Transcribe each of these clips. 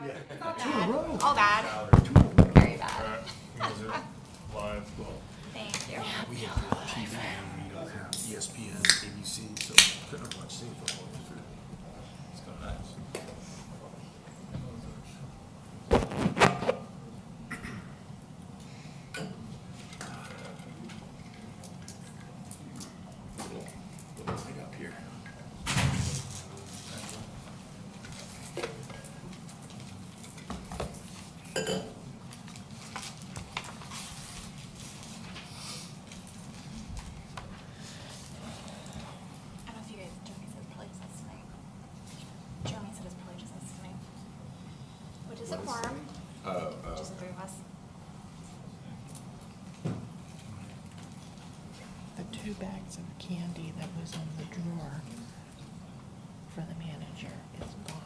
It's all Two in a row. bad. All bad. Very bad. Live. Thank you. We have TV, we don't have ESPN, ABC, so I couldn't watch same football. It's so nice. Little light up here. I don't know if you guys, Jeremy said probably just us tonight. Jeremy said it's probably just us tonight. Which is a quorum. Just the three of us. The 2 bags of candy that was in the drawer for the manager is gone.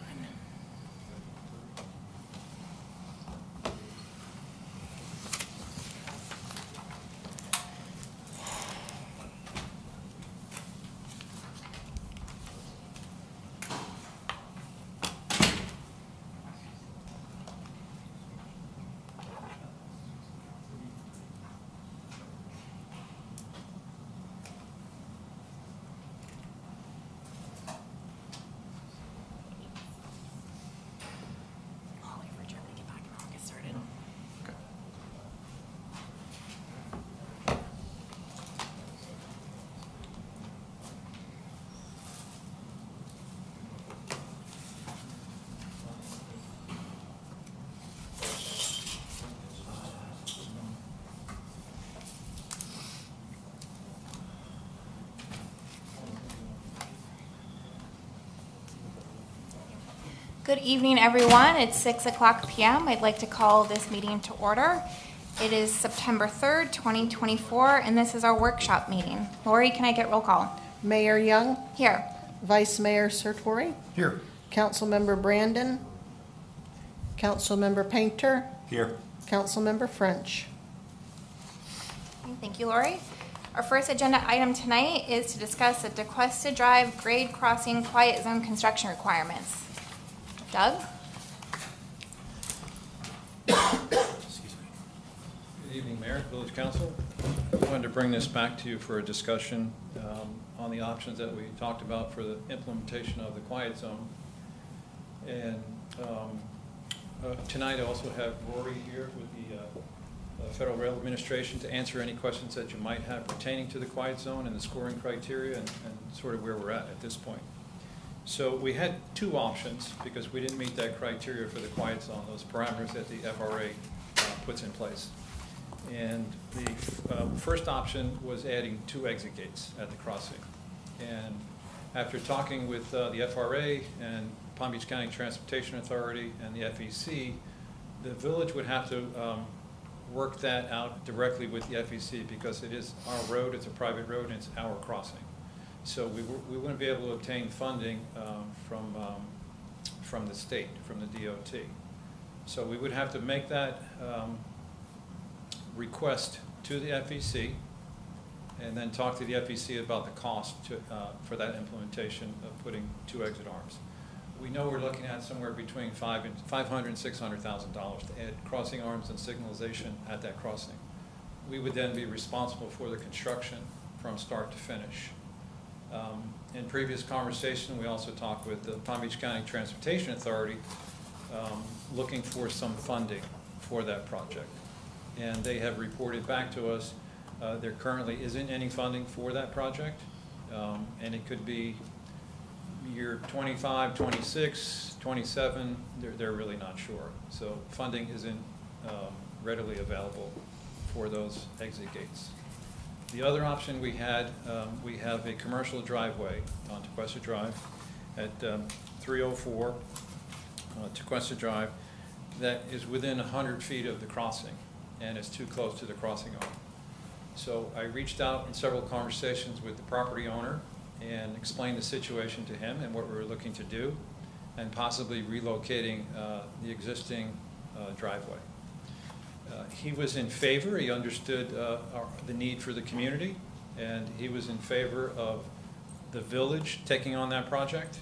I'll wait for Jeremy to get back and I'll get started. Good evening, everyone. It's 6:00 p.m. I'd like to call this meeting to order. It is September 3rd, 2024, and this is our workshop meeting. Lori, can I get roll call? Mayor Young, Here. Vice Mayor Sartori, Here. Councilmember Brandon, Councilmember Painter, Here. Councilmember French. Thank you, Lori. Our first agenda item tonight is to discuss the Tequesta Drive grade crossing quiet zone construction requirements. Doug? Excuse me. Good evening, Mayor, Village Council. I wanted to bring this back to you for a discussion on the options that we talked about for the implementation of the quiet zone. And tonight I also have Rory here with the Federal Rail Administration to answer any questions that you might have pertaining to the quiet zone and the scoring criteria and sort of where we're at this point. So we had 2 options because we didn't meet that criteria for the quiet zone, those parameters that the FRA puts in place. And the first option was adding 2 exit gates at the crossing. And after talking with the FRA and Palm Beach County Transportation Authority and the FEC, the village would have to work that out directly with the FEC because it is our road, it's a private road, and it's our crossing. So we wouldn't be able to obtain funding from the state, from the DOT. So we would have to make that request to the FEC and then talk to the FEC about the cost for that implementation of putting 2 exit arms. We know we're looking at somewhere between $500,000 and $600,000 to add crossing arms and signalization at that crossing. We would then be responsible for the construction from start to finish. In previous conversation, we also talked with the Palm Beach County Transportation Authority looking for some funding for that project. And they have reported back to us there currently isn't any funding for that project. And it could be year 25, 26, 27, they're really not sure. So funding isn't readily available for those exit gates. The other option we had, we have a commercial driveway on Tequesta Drive at 304 Tequesta Drive that is within 100 feet of the crossing and is too close to the crossing arm. So I reached out in several conversations with the property owner and explained the situation to him and what we were looking to do and possibly relocating the existing driveway. He was in favor. He understood the need for the community, and he was in favor of the village taking on that project,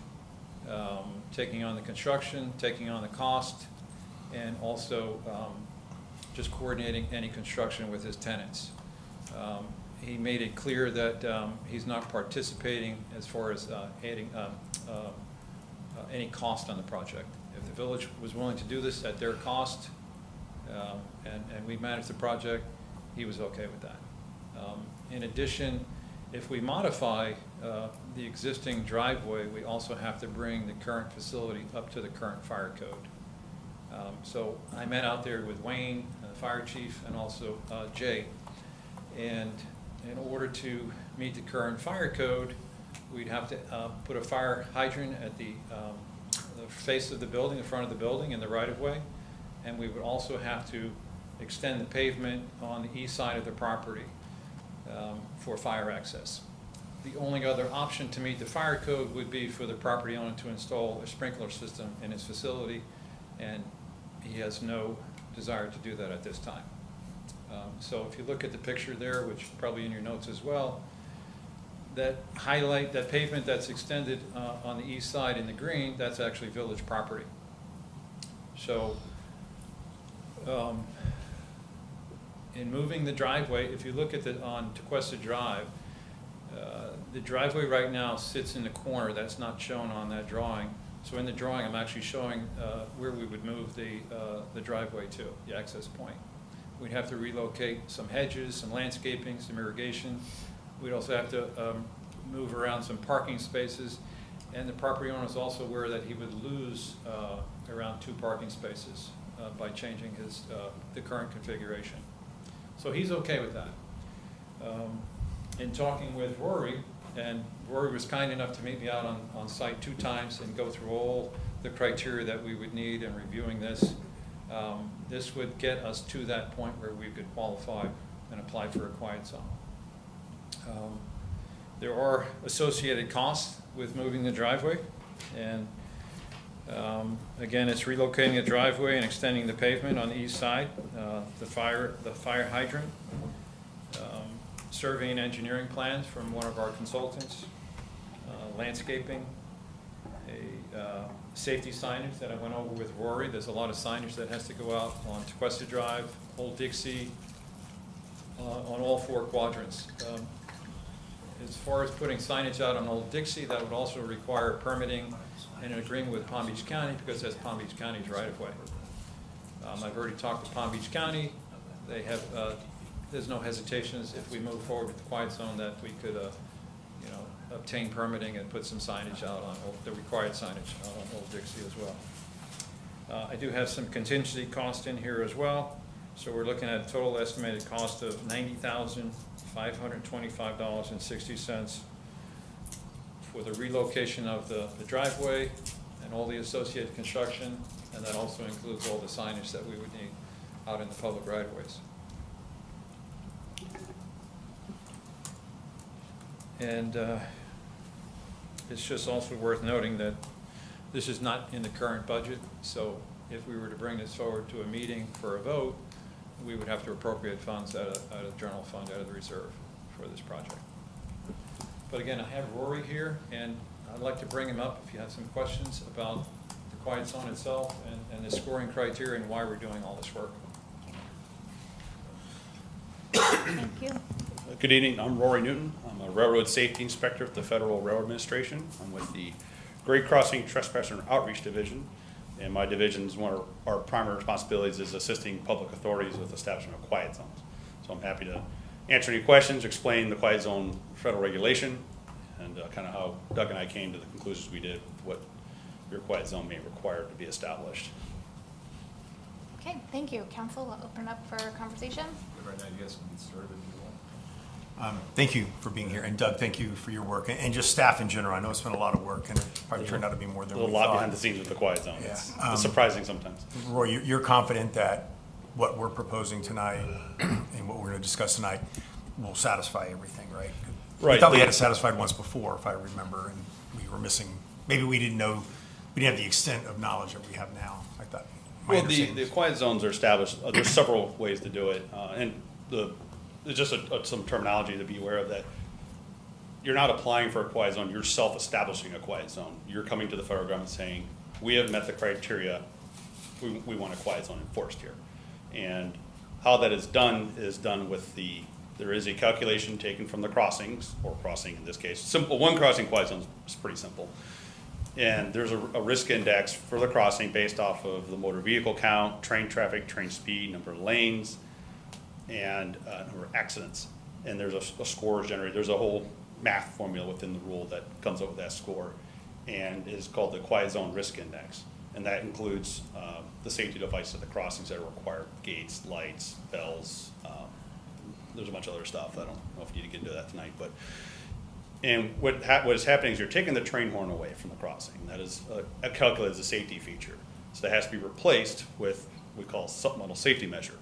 taking on the construction, taking on the cost, and also just coordinating any construction with his tenants. He made it clear that he's not participating as far as adding any cost on the project. If the village was willing to do this at their cost, and we managed the project, he was okay with that. In addition, if we modify the existing driveway, we also have to bring the current facility up to the current fire code. So I met out there with Wayne, the fire chief, and also Jay. And in order to meet the current fire code, we'd have to put a fire hydrant at the face of the building, the front of the building, in the right-of-way. And we would also have to extend the pavement on the east side of the property for fire access. The only other option to meet the fire code would be for the property owner to install a sprinkler system in his facility, and he has no desire to do that at this time. So if you look at the picture there, which is probably in your notes as well, that highlight, that pavement that's extended on the east side in the green, that's actually village property. So in moving the driveway, if you look at the on Tequesta Drive, the driveway right now sits in the corner. That's not shown on that drawing. So in the drawing, I'm actually showing where we would move the driveway to, the access point. We'd have to relocate some hedges, some landscaping, some irrigation. We'd also have to move around some parking spaces. And the property owner is also aware that he would lose around 2 parking spaces by changing his the current configuration. So he's okay with that. In talking with Rory, and Rory was kind enough to meet me out on site 2 times and go through all the criteria that we would need in reviewing this. This would get us to that point where we could qualify and apply for a quiet zone. There are associated costs with moving the driveway, and again, it's relocating the driveway and extending the pavement on the east side, the fire hydrant, surveying and engineering plans from one of our consultants, landscaping, a safety signage that I went over with Rory. There's a lot of signage that has to go out on Tequesta Drive, Old Dixie, on all 4 quadrants. As far as putting signage out on Old Dixie, that would also require permitting and an agreement with Palm Beach County, because that's Palm Beach County's right-of-way. I've already talked to Palm Beach County. They have, there's no hesitations if we move forward with the quiet zone that we could, obtain permitting and put some signage out on the required signage on Old Dixie as well. I do have some contingency cost in here as well. So we're looking at a total estimated cost of $90,525.60 for the relocation of the driveway and all the associated construction, and that also includes all the signage that we would need out in the public right-of-ways. And it's just also worth noting that this is not in the current budget, so if we were to bring this forward to a meeting for a vote, we would have to appropriate funds out of the general fund, out of the reserve for this project. But again, I have Rory here, and I'd like to bring him up if you have some questions about the quiet zone itself and the scoring criteria and why we're doing all this work. Thank you. Good evening, I'm Rory Newton. I'm a Railroad Safety Inspector at the Federal Railroad Administration. I'm with the Grade Crossing Trespasser Outreach Division, and my division's one of our primary responsibilities is assisting public authorities with establishment of quiet zones. So I'm happy to answer any questions, explain the quiet zone federal regulation, and kind of how Doug and I came to the conclusions we did, what your quiet zone may require to be established. Okay, thank you. Council, we'll open up for conversation. Right now, you guys can get started if you want. Thank you for being here, and Doug, thank you for your work, and just staff in general. I know it's been a lot of work, and it probably turned out to be more than we There's a lot thought. behind the scenes with the quiet zone. Yeah. It's surprising sometimes. Roy, you're confident that what we're proposing tonight and what we're going to discuss tonight will satisfy everything, right? Right. We thought we had it satisfied once before, if I remember, and we were missing. Maybe we didn't know. We didn't have the extent of knowledge that we have now. I thought. Well, the quiet zones are established. There's several ways to do it, and there's just some terminology to be aware of that. You're not applying for a quiet zone. You're self-establishing a quiet zone. You're coming to the federal government saying, we have met the criteria we want a quiet zone enforced here. And how that is done with there is a calculation taken from the crossings, or crossing in this case. Simple, one crossing quiet zone is pretty simple. And there's a risk index for the crossing based off of the motor vehicle count, train traffic, train speed, number of lanes, and number of accidents. And there's a score generated. There's a whole math formula within the rule that comes up with that score, and is called the quiet zone risk index. And that includes the safety devices at the crossings that are required: gates, lights, bells. There's a bunch of other stuff. I don't know if you need to get into that tonight, but what is happening is you're taking the train horn away from the crossing. That is calculated as a safety feature. So that has to be replaced with what we call a supplemental safety measure.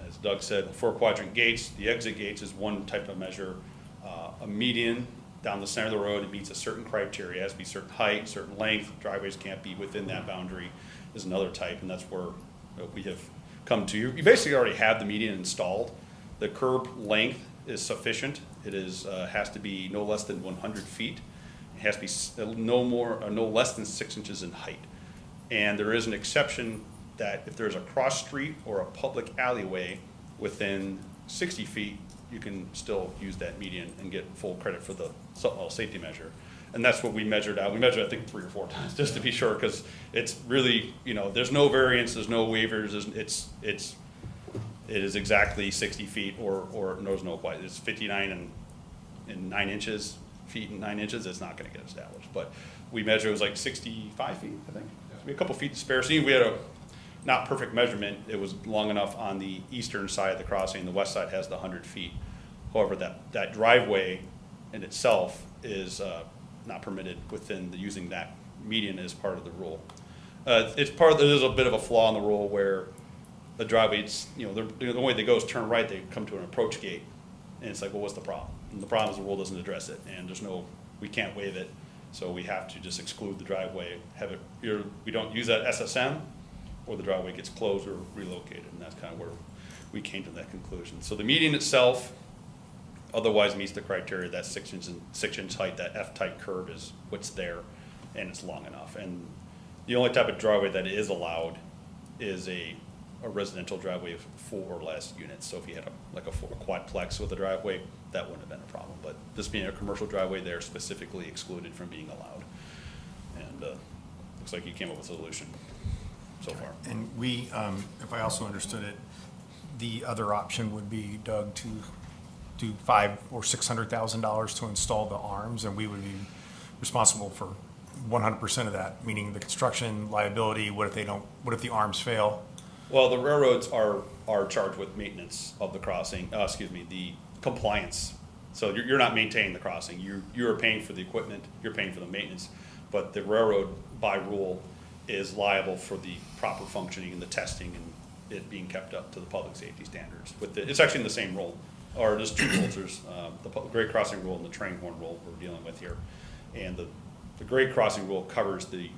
As Doug said, 4-quadrant gates. The exit gates is one type of measure. A median down the center of the road, it meets a certain criteria. It has to be certain height, certain length. Driveways can't be within that boundary is another type, and that's where we have come to. You basically already have the median installed. The curb length is sufficient. It has to be no less than 100 feet. It has to be no less than 6 inches in height. And there is an exception that if there's a cross street or a public alleyway within 60 feet, you can still use that median and get full credit for the supplemental safety measure. And that's what we measured out. We measured, I think, 3 or 4 times just to be sure, because it's really, there's no variance, there's no waivers. It is exactly 60 feet or there's no quite. It's 59 and 9 inches, feet and 9 inches. It's not going to get established. But we measured, it was like 65 feet, I think. So we had a couple feet to spare. So we had a not perfect measurement. It was long enough on the eastern side of the crossing. The west side has the 100 feet. However, that driveway in itself is not permitted within using that median as part of the rule. There's a bit of a flaw in the rule where the driveway, the way they go is turn right, they come to an approach gate, and it's like, well, what's the problem? And the problem is the rule doesn't address it, and we can't waive it, so we have to just exclude the driveway, we don't use that SSM, or the driveway gets closed or relocated, and that's kind of where we came to that conclusion. So the median itself otherwise meets the criteria that 6 inch height, that F-type curb is what's there, and it's long enough. And the only type of driveway that is allowed is a residential driveway of 4 or less units. So if you had a quadplex with a driveway, that wouldn't have been a problem. But this being a commercial driveway, they're specifically excluded from being allowed. And looks like you came up with a solution so far. And we, if I also understood it, the other option would be, Doug, to do $500,000 or $600,000 to install the arms, and we would be responsible for 100% of that, meaning the construction liability. What if the arms fail? Well, the railroads are charged with maintenance of the crossing, the compliance. So you're not maintaining the crossing. You're paying for the equipment, you're paying for the maintenance, but the railroad, by rule, is liable for the proper functioning and the testing and it being kept up to the public safety standards. It's actually in the same rule, or there's 2 rules. There's the grade crossing rule and the train horn rule we're dealing with here. And the grade crossing rule covers the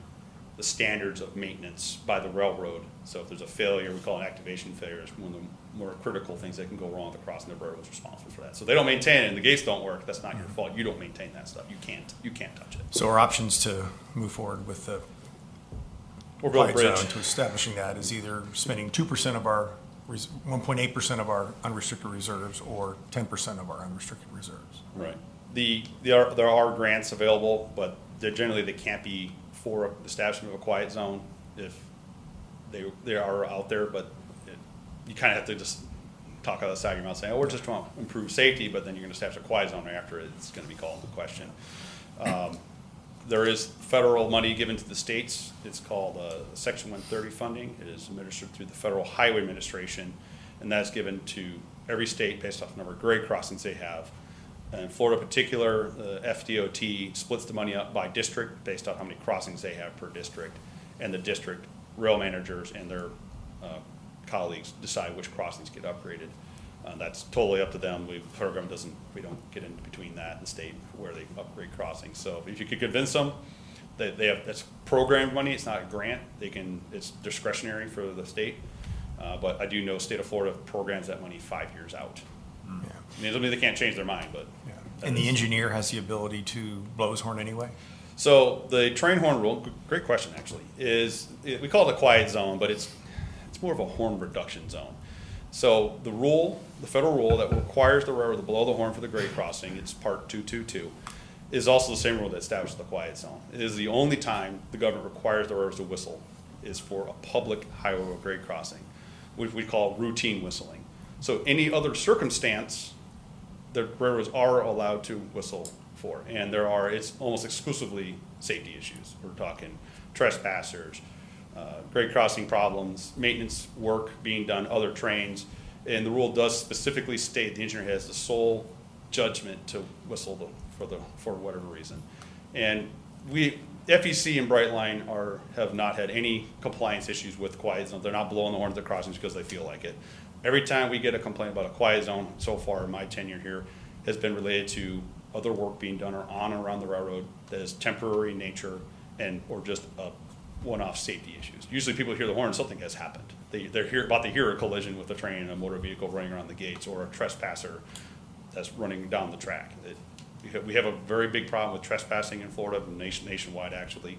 standards of maintenance by the railroad. So if there's a failure, we call it an activation failure. It's one of the more critical things that can go wrong with the crossing. The railroad's responsible for that. So they don't maintain it and the gates don't work. That's not your fault. You don't maintain that stuff. You can't touch it. So our options to move forward with the Or build a quiet bridge. zone to establishing that is either spending 2% of our 1.8% of our unrestricted reserves or 10% of our unrestricted reserves. Right. There are grants available, but generally they can't be for the establishment of a quiet zone if they are out there, but you kind of have to just talk out of the side of your mouth saying, oh, we're just trying to improve safety, but then you're going to establish a quiet zone right after it's going to be called into question. There is federal money given to the states. It's called Section 130 funding. It is administered through the Federal Highway Administration, and that's given to every state based off the number of grade crossings they have. In Florida in particular, the FDOT splits the money up by district based on how many crossings they have per district, and the district rail managers and their colleagues decide which crossings get upgraded. That's totally up to them. The federal government we don't get in between that and the state where they upgrade crossings. So if you could convince them that that's programmed money, it's not a grant. It's discretionary for the state. But I do know state of Florida programs that money 5 years out. Yeah. I mean, it doesn't mean they can't change their mind, but. Yeah. And the engineer has the ability to blow his horn anyway? So the train horn rule, great question actually, we call it a quiet zone, but it's more of a horn reduction zone. So the federal rule that requires the railroad to blow the horn for the grade crossing, it's part 222, is also the same rule that establishes the quiet zone. It is the only time the government requires the railroads to whistle is for a public highway or grade crossing, which we call routine whistling. So any other circumstance, the railroads are allowed to whistle for, and it's almost exclusively safety issues. We're talking trespassers, grade crossing problems, maintenance work being done, other trains, and the rule does specifically state the engineer has the sole judgment to whistle for whatever reason. And FEC and Brightline have not had any compliance issues with quiet zones. They're not blowing the horn at the crossings because they feel like it. Every time we get a complaint about a quiet zone so far in my tenure here has been related to other work being done or on and around the railroad that is temporary in nature or just a one-off safety issues. Usually people hear the horn, something has happened. They're about to hear a collision with a train and a motor vehicle running around the gates, or a trespasser that's running down the track. We have a very big problem with trespassing in Florida, nationwide actually,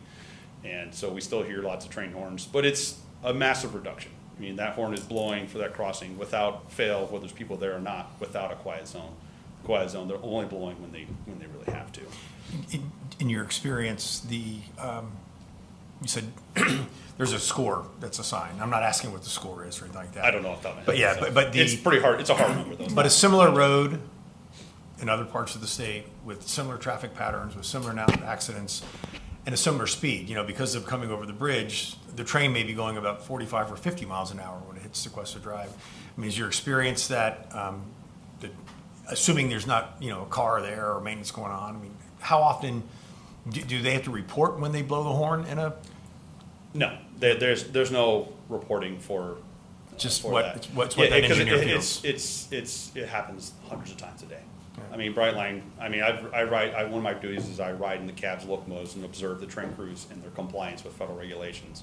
and so we still hear lots of train horns, but it's a massive reduction. I mean, that horn is blowing for that crossing without fail, whether there's people there or not, without a quiet zone. They're only blowing when they really have to. In your experience, you said there's a score that's assigned. I'm not asking what the score is or anything like that. I don't know off the top of my head. But yeah, but it's pretty hard. It's a hard number though. But a similar road in other parts of the state with similar traffic patterns, with similar accidents, and a similar speed. Because of coming over the bridge, the train may be going about 45 or 50 miles an hour when it hits Tequesta Drive. I mean, is your experience that assuming there's not a car there or maintenance going on? I mean, how often do they have to report when they blow the horn in a? No, there's no reporting for just for what that. What's what that engineer feels. It happens hundreds of times a day. Yeah. I mean, Brightline. I mean, one of my duties is I ride in the cabs, locomotives, and observe the train crews and their compliance with federal regulations.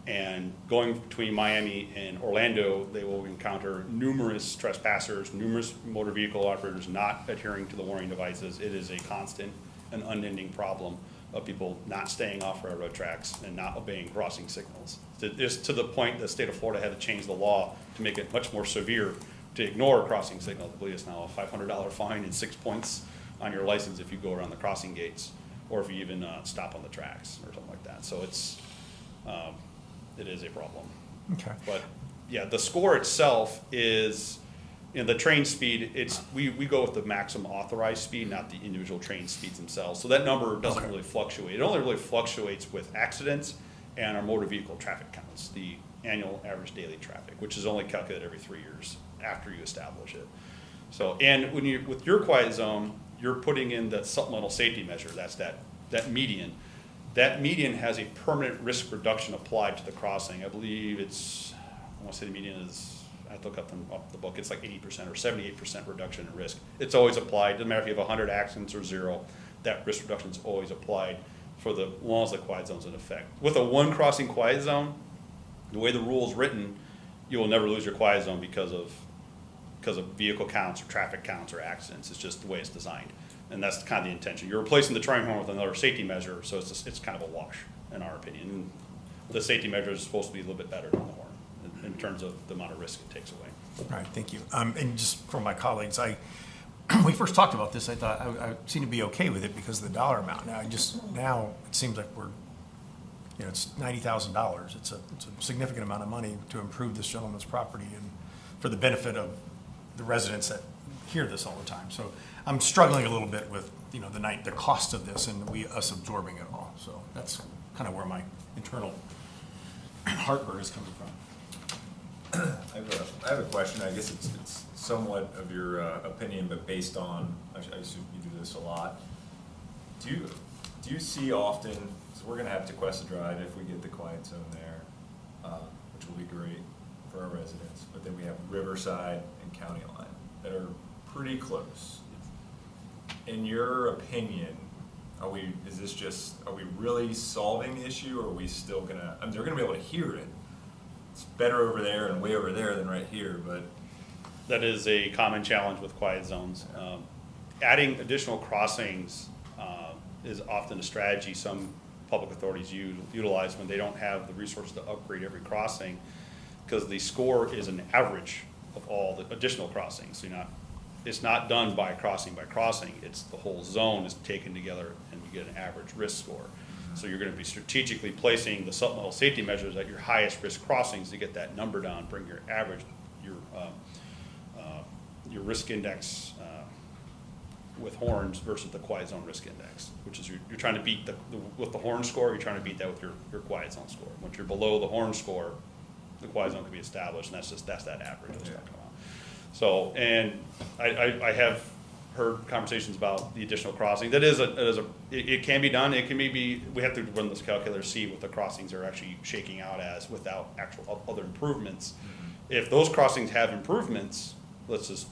And going between Miami and Orlando, they will encounter numerous trespassers, numerous motor vehicle operators not adhering to the warning devices. It is a constant and unending problem of people not staying off railroad tracks and not obeying crossing signals. It's to the point the state of Florida had to change the law to make it much more severe to ignore crossing signals. I believe it's now a $500 fine and 6 points on your license if you go around the crossing gates, or if you even stop on the tracks or something like that. So it is a problem. Okay. But yeah, the score itself is, the train speed, we go with the maximum authorized speed, not the individual train speeds themselves. So that number doesn't really fluctuate. It only really fluctuates with accidents and our motor vehicle traffic counts, the annual average daily traffic, which is only calculated every 3 years after you establish it. So, and with your quiet zone, you're putting in that supplemental safety measure, that's that median. That median has a permanent risk reduction applied to the crossing. I believe I want to say the median is, I have to look up the book, it's like 80% or 78% reduction in risk. It's always applied. Doesn't matter if you have 100 accidents or 0, that risk reduction is always applied for the long as the quiet zone's in effect. With a one crossing quiet zone, the way the rule is written, you will never lose your quiet zone because of vehicle counts or traffic counts or accidents. It's just the way it's designed. And that's kind of the intention. You're replacing the train horn with another safety measure, so it's kind of a wash, in our opinion. And the safety measure is supposed to be a little bit better than the horn in terms of the amount of risk it takes away. All right, thank you. And just for my colleagues, when we first talked about this, I thought I seemed to be okay with it because of the dollar amount. Now it seems like it's $90,000. It's a significant amount of money to improve this gentleman's property and for the benefit of the residents that hear this all the time. So I'm struggling a little bit with the cost of this and us absorbing it all. So that's kind of where my internal heartburn is coming from. I have a question. I guess it's somewhat of your opinion, but based on, I assume you do this a lot. Do you see often, so we're going to have Tequesta Drive if we get the quiet zone there, which will be great for our residents, but then we have Riverside and County Line that are pretty close. In your opinion, are we really solving the issue, or are we still going to, they're going to be able to hear it. It's better over there and way over there than right here, but. That is a common challenge with quiet zones. Adding additional crossings is often a strategy some public authorities utilize when they don't have the resources to upgrade every crossing, because the score is an average of all the additional crossings. So it's not done by crossing, it's the whole zone is taken together and you get an average risk score. So you're gonna be strategically placing the supplemental safety measures at your highest risk crossings to get that number down, bring your average, your risk index with horns versus the quiet zone risk index, which is you're trying to beat with the horn score, you're trying to beat that with your quiet zone score. Once you're below the horn score, the quiet zone can be established, and that's that average I was talking about. So, and I have heard conversations about the additional crossing. It can be done. It can maybe, we have to run this calculator, see what the crossings are actually shaking out as without actual other improvements. If those crossings have improvements, let's just,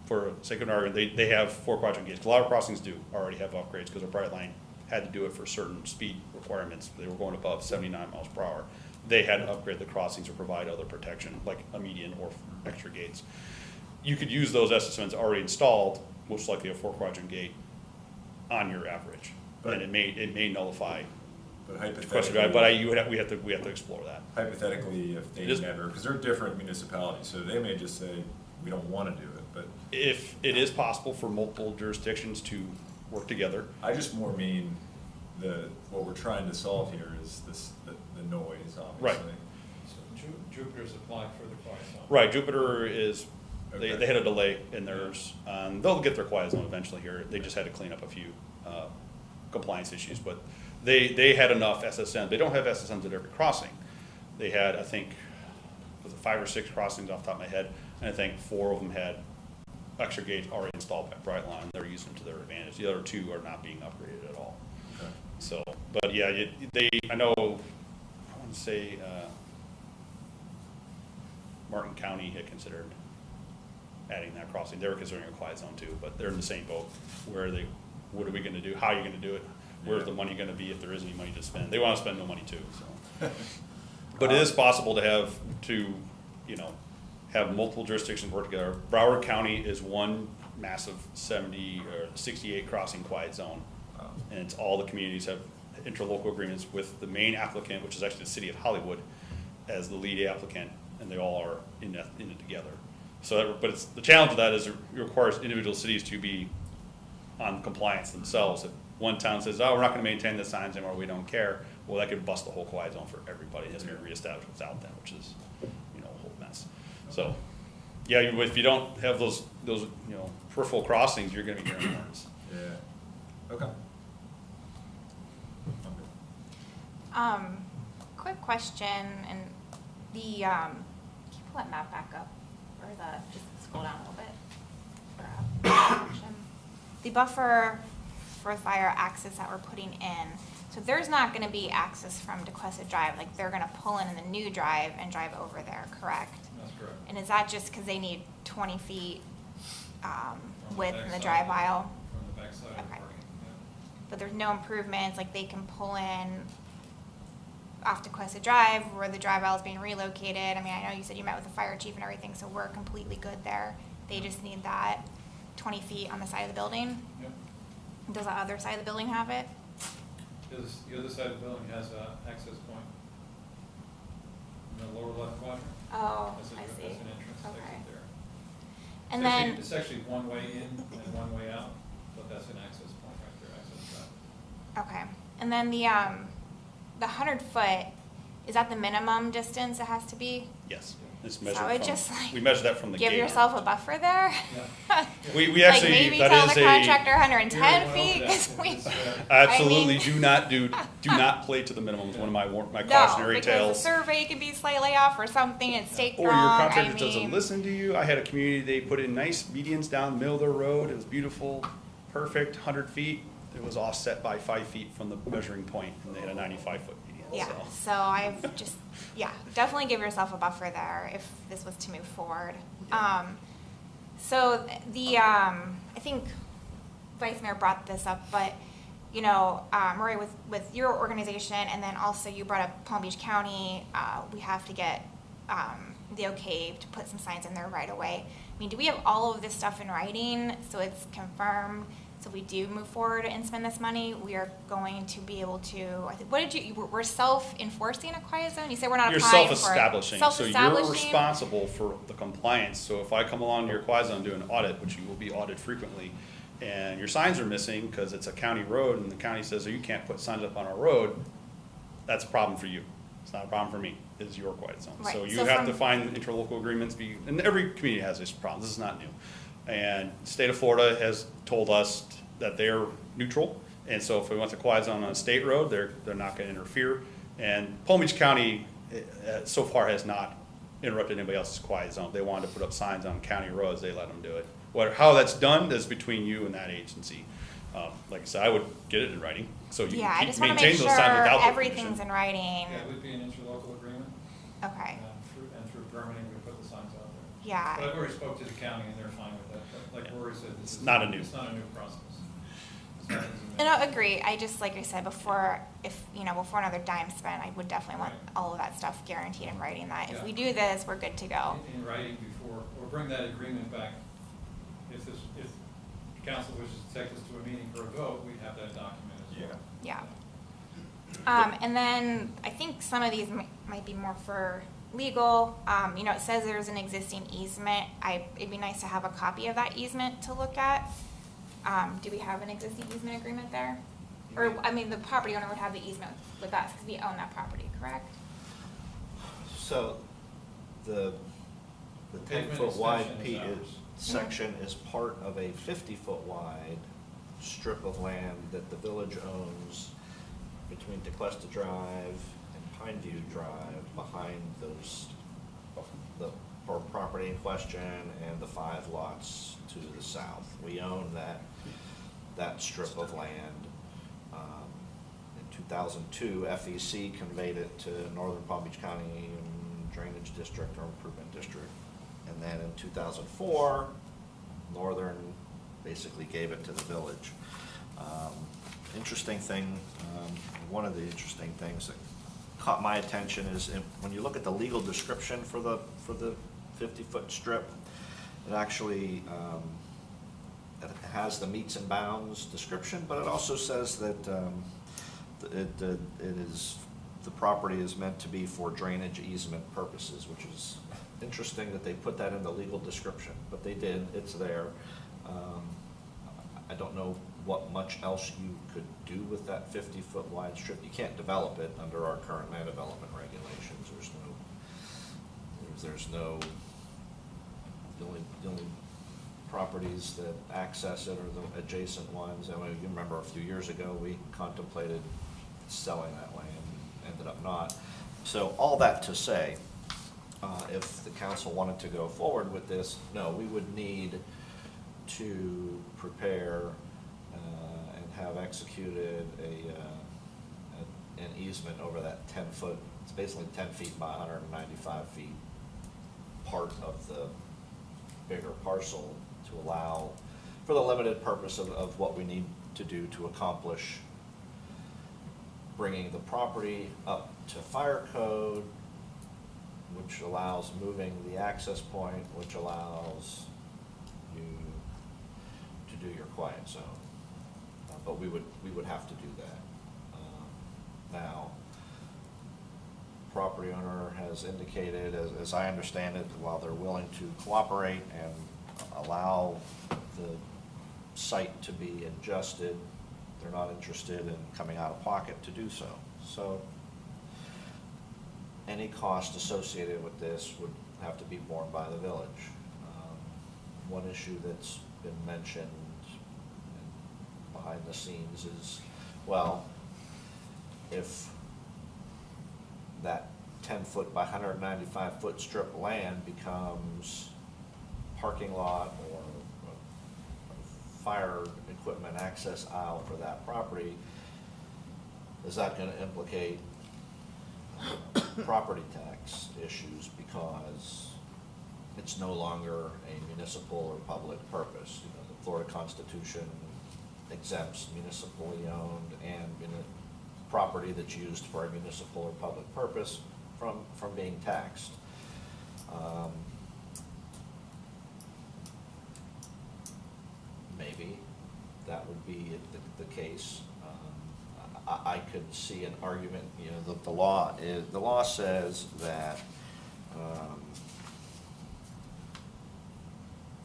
for sake of argument, they have 4 quadrant gates. A lot of crossings do already have upgrades because our Brightline had to do it for certain speed requirements. They were going above 79 miles per hour. They had to upgrade the crossings or provide other protection, like a median or extra gates. You could use those SSMs already installed, most likely a 4 quadrant gate, on your average, and it may nullify. But Tequesta hypothetically, Drive, but we have to explore that. hypothetically, if they never, because they're different municipalities, so they may just say, we don't want to do it, but. If it is possible for multiple jurisdictions to work together. I just more mean what we're trying to solve here is the noise, obviously. Right. So Jupiter's applied for the quiet zone. Right, Jupiter is, Okay. they had a delay in theirs. They'll get their quiet zone eventually here. They just had to clean up a few compliance issues, but they had enough SSMs. They don't have SSMs at every crossing. They had, I think, was it 5 or 6 crossings off the top of my head, and I think 4 of them had extra gates already installed by Brightline. They're using them to their advantage. The other 2 are not being upgraded at all. Okay. So, but yeah, I know, I want to say Martin County had considered adding that crossing. They were considering a quiet zone too, but they're in the same boat. What are we going to do? How are you going to do it? Where's the money going to be if there is any money to spend? They want to spend no money too. So, but it is possible to have multiple jurisdictions work together. Broward County is one massive 70 or 68 crossing quiet zone, and it's all the communities have interlocal agreements with the main applicant, which is actually the city of Hollywood, as the lead applicant, and they all are in it together. So, but the challenge of that is it requires individual cities to be on compliance themselves. If one town says, "Oh, we're not going to maintain the signs anymore, we don't care," well, that could bust the whole quiet zone for everybody. It has to be reestablished without them, which is a whole mess. So, yeah, if you don't have those peripheral crossings, you're going to be hearing horns. Yeah. Okay. Quick question, and can you pull that map back up, or just scroll down a little bit? The buffer for fire access that we're putting in, so there's not gonna be access from Tequesta Drive, like they're gonna pull in the new drive and drive over there, correct? That's correct. And is that just because they need 20 feet From width in the backside- drive aisle? From the backside of the Okay. parking, yeah. But there's no improvements, like they can pull in off Tequesta Drive where the drive aisle is being relocated. I mean, I know you said you met with the fire chief and everything, so we're completely good there. They just need that 20 feet on the side of the building. Yep. Does the other side of the building have it? The other side of the building has an access point in the lower left quadrant. Oh, That's I That's see. an entrance Okay. exit there. And It's actually one way in and one way out, but that's an access point right there, access drive. Okay. And then the 100 foot, is that the minimum distance it has to be? Yes, it's So measured it just like we measure that from the give gate. yourself a buffer there? Yeah. We actually, like maybe that tell is the contractor 110 Here, feet, well, 'cause we, it's, absolutely I mean- do not play to the minimum. It's one of my no, cautionary because tales. the survey could be slightly off or something, it's staked Or your wrong. contractor I doesn't mean, listen to you. I had a community, they put in nice medians down the middle of their road. It was beautiful, perfect, 100 feet. It was offset by 5 feet from the measuring point, and they had a 95-foot median. Yeah, So. so I've just, definitely give yourself a buffer there if this was to move forward. So I think Vice Mayor brought this up, but, Murray, with your organization, and then also you brought up Palm Beach County, we have to get the okay to put some signs in there right away. I mean, do we have all of this stuff in writing so it's confirmed So if we do move forward and spend this money, we are going to be able to, I think, what did we're self-enforcing a quiet zone? You said we're not You're applying for it. self-establishing, so you're Self-establishing? responsible for the compliance. So if I come along to your quiet zone, do an audit, which you will be audited frequently, and your signs are missing because it's a county road and the county says, oh, you can't put signs up on our road, that's a problem for you. It's not a problem for me, it's your quiet zone. Right. So you So have to from- find interlocal agreements, and every community has this problem, this is not new. And the state of Florida has told us that they're neutral, and so if we want the quiet zone on a state road, they're not gonna interfere. And Palm Beach County, so far has not interrupted anybody else's quiet zone. If they wanted to put up signs on county roads, they let them do it. How that's done is between you and that agency. Like I said, I would get it in writing, so you Yeah, I can just keep wanna make maintaining sure those signs without their everything's permission. in writing. Yeah, it would be an interlocal agreement. Okay, And through permitting, we put the signs out there. yeah. But I've already spoke to the county and they're fine with that. But like Rory said, It's not a new- It's not a new process. It's not easy. And I agree, I just, like I said, before another dime spent, I would definitely want Right. all of that stuff guaranteed in writing, that if Yeah. we do this, we're good to go. In writing before, or bring that agreement back. If the council wishes to take this to a meeting for a vote, we'd have that documented as well. Yeah. And then I think some of these might be more for legal. It says there's an existing easement. It'd be nice to have a copy of that easement to look at. Do we have an existing easement agreement there? Or, the property owner would have the easement with us because we own that property, correct? So, the Pavement 10-foot wide extension is ours. section is part of a 50-foot wide strip of land that the village owns between Tequesta Drive and Pineview Drive, behind the property in question and the 5 lots to the south. We own that strip of land. In 2002, FEC conveyed it to Northern Palm Beach County Drainage District or Improvement District. And then in 2004, Northern basically gave it to the village. Interesting thing, one of the interesting things that caught my attention is when you look at the legal description for the 50-foot strip, it actually it has the meets and bounds description, but it also says that the property is meant to be for drainage easement purposes, which is interesting that they put that in the legal description, but they did, it's there. I don't know what much else you could do with that 50-foot wide strip. You can't develop it under our current land development regulations. The only properties that access it are the adjacent ones. I mean, you remember a few years ago, we contemplated selling that land, ended up not. So all that to say, if the council wanted to go forward with this, no, we would need to prepare and have executed an easement over that 10-foot, it's basically 10 feet by 195 feet, part of the bigger parcel to allow, for the limited purpose of what we need to do to accomplish bringing the property up to fire code, which allows moving the access point, which allows you to do your quiet zone. But we would have to do that. Now, property owner has indicated, as I understand it, while they're willing to cooperate and allow the site to be adjusted, they're not interested in coming out of pocket to do so. So any cost associated with this would have to be borne by the village. One issue that's been mentioned behind the scenes is, well, if that 10-foot by 195-foot strip of land becomes parking lot or fire equipment access aisle for that property, is that going to implicate property tax issues because it's no longer a municipal or public purpose? You know, the Florida Constitution exempts municipally owned and property that's used for a municipal or public purpose from being taxed. Maybe that would case, I could see an argument, you know, the law says that,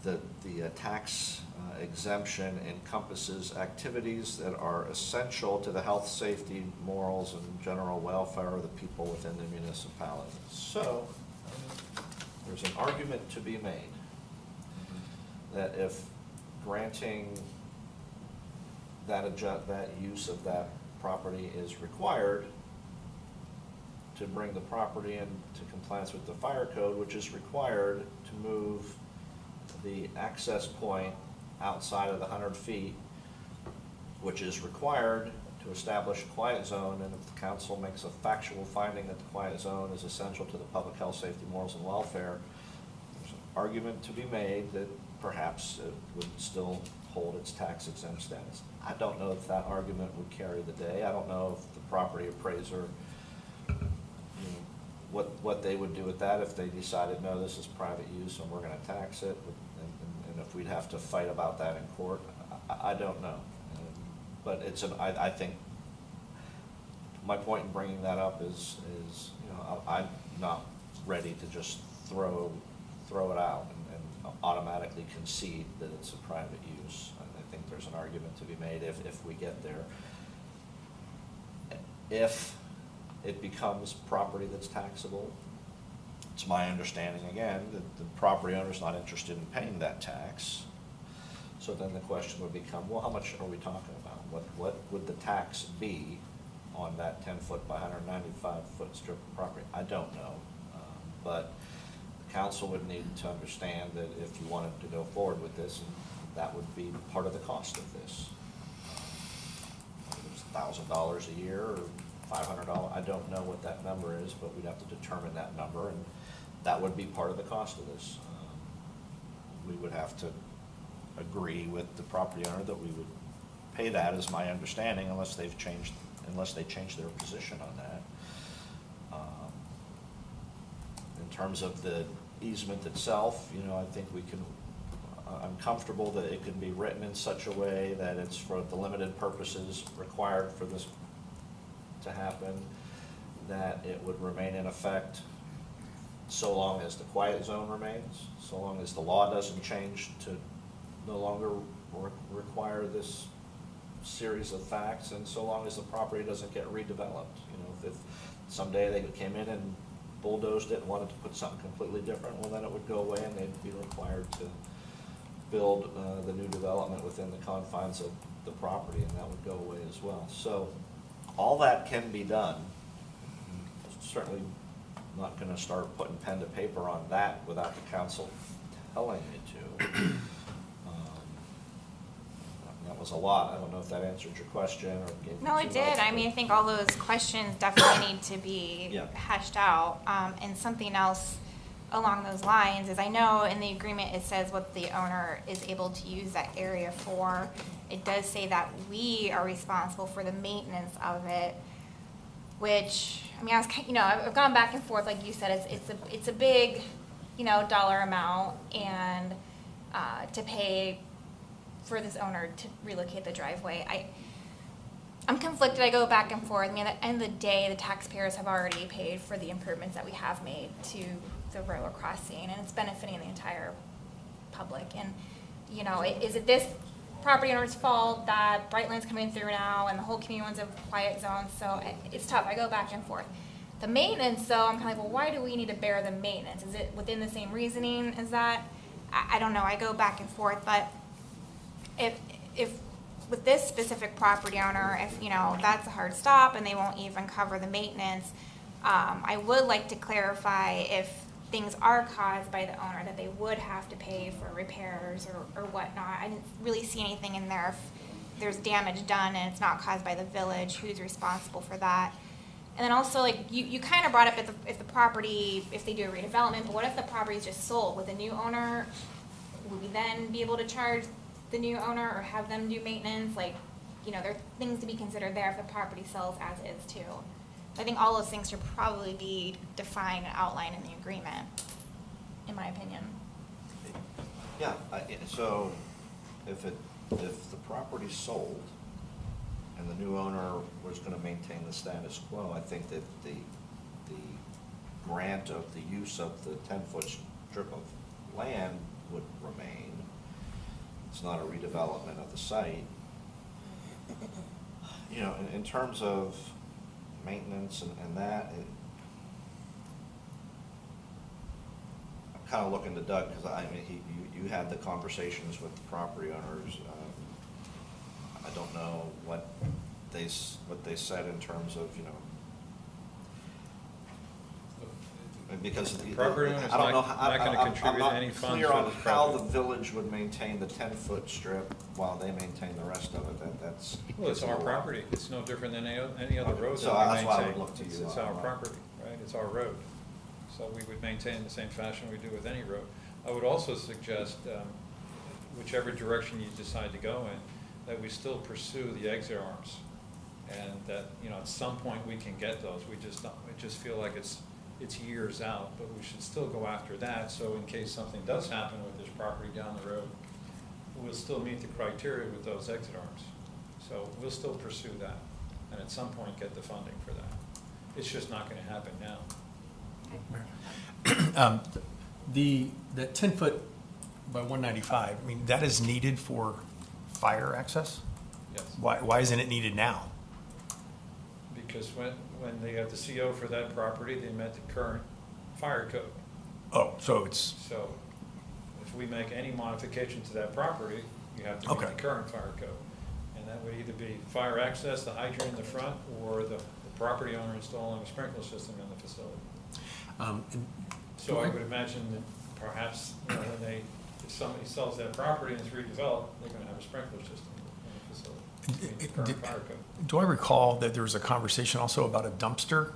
the tax exemption encompasses activities that are essential to the health, safety, morals, and general welfare of the people within the municipality. So, there's an argument to be made that if granting that use of that property is required to bring the property into compliance with the fire code, which is required to move the access point outside of the 100 feet, which is required to establish a quiet zone, and if the council makes a factual finding that the quiet zone is essential to the public health, safety, morals, and welfare, there's an argument to be made that perhaps it would still hold its tax exempt status. I don't know if that argument would carry the day. I don't know if the property appraiser, you know, what they would do with that if they decided, no, this is private use and we're gonna tax it, and if we'd have to fight about that in court. I don't know. But I think my point in bringing that up is you know, I'm not ready to just throw it out and automatically concede that it's a private use. I think there's an argument to be made if we get there. If it becomes property that's taxable, it's my understanding, again, that the property owner's not interested in paying that tax. So then the question would become, well, how much are we talking about? What would the tax be on that 10-foot by 195-foot strip of property? I don't know. But the council would need to understand that if you wanted to go forward with this, that would be part of the cost of this. Whether it's $1,000 a year or $500, I don't know what that number is, but we'd have to determine that number, and that would be part of the cost of this. We would have to agree with the property owner that we would pay that, is my understanding, unless they change their position on that. In terms of the easement itself, you know, I think we can, I'm comfortable that it can be written in such a way that it's for the limited purposes required for this to happen, that it would remain in effect so long as the quiet zone remains, so long as the law doesn't change to no longer require this series of facts, and so long as the property doesn't get redeveloped. You know, if someday they came in and bulldozed it and wanted to put something completely different, well, then it would go away and they'd be required to build the new development within the confines of the property, and that would go away as well. So all that can be done. Certainly not going to start putting pen to paper on that without the council telling me to. That was a lot. I don't know if that answered your question or gave you No, it too did. much, I mean, I think all those questions definitely need to be Yeah. hashed out. And something else along those lines is, I know in the agreement it says what the owner is able to use that area for. It does say that we are responsible for the maintenance of it, which, I mean, I've gone back and forth, like you said, it's a big, dollar amount, and to pay for this owner to relocate the driveway. I'm conflicted. I go back and forth. I mean, at the end of the day, the taxpayers have already paid for the improvements that we have made to the railroad crossing, and it's benefiting the entire public. And, is it this property owner's fault that Brightland's coming through now and the whole community wants a quiet zone? So it's tough. I go back and forth. The maintenance, though, I'm kind of like, well, why do we need to bear the maintenance? Is it within the same reasoning as that? I don't know. I go back and forth, but if with this specific property owner, if that's a hard stop and they won't even cover the maintenance, I would like to clarify if things are caused by the owner, that they would have to pay for repairs or whatnot. I didn't really see anything in there. If there's damage done and it's not caused by the village, who's responsible for that? And then also, like, you kind of brought up if the property, if they do a redevelopment, but what if the property is just sold with a new owner? Would we then be able to charge the new owner or have them do maintenance? Like, there are things to be considered there if the property sells as is too. I think all those things should probably be defined and outlined in the agreement, in my opinion. Yeah, so if the property's sold, and the new owner was gonna maintain the status quo, I think that the grant of the use of the 10-foot strip of land would remain. It's not a redevelopment of the site. You know, in terms of maintenance and that, I'm kind of looking to Doug, because I mean, you had the conversations with the property owners. I don't know what they said in terms of, you know, because The property owner's I don't know. not gonna contribute any funds I'm not clear for on this how the project. village would maintain the 10-foot strip while they maintain the rest of it. That's. Well, it's our property. It's no different than any other road So that we that's why I would maintain. look to you It's on our that. property, right? It's our road. So we would maintain in the same fashion we do with any road. I would also suggest, whichever direction you decide to go in, that we still pursue the exit arms. And that, you know, at some point we can get those. We just feel like it's years out, but we should still go after that. So in case something does happen with this property down the road, we'll still meet the criteria with those exit arms. So we'll still pursue that, and at some point get the funding for that. It's just not gonna happen now. That 10-foot by 195, I mean, that is needed for fire access? Yes. Why isn't it needed now? Because when they got the CO for that property, they met the current fire code. Oh, so it's, So if we make any modification to that property, you have to meet Okay. the current fire code. And that would either be fire access, the hydrant in the front, or the property owner installing a sprinkler system in the facility. and So I would imagine that perhaps, you know, if somebody sells that property and it's redeveloped, they're gonna have a sprinkler system in the facility. Meet the current fire code. do I recall that there was a conversation also about a dumpster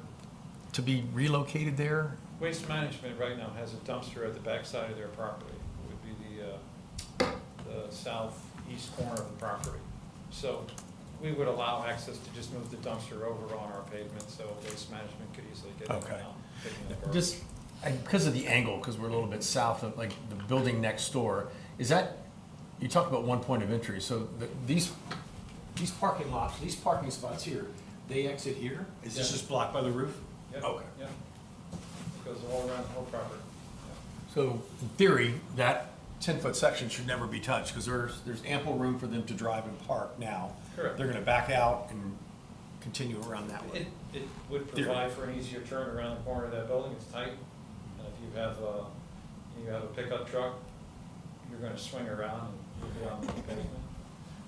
to be relocated there? Waste Management right now has a dumpster at the backside of their property. It would be the southeast corner of the property. So we would allow access to just move the dumpster over on our pavement, so Waste Management could easily get in and Okay. out, picking the garbage. Just, because of the angle, because we're a little bit south of, like, the building next door, is that, you talked about one point of entry, so these parking lots, these parking spots here, they exit here? Is this Yeah. just blocked by the roof? Yep, Okay. yeah. It goes all around the whole property. Yeah. So, in theory, that 10-foot section should never be touched, because there's ample room for them to drive and park now. Correct. They're gonna back out and continue around that way. It would provide for an easier turn around the corner of that building. It's tight. And if you have a pickup truck, you're gonna swing around and you'll be on the pavement.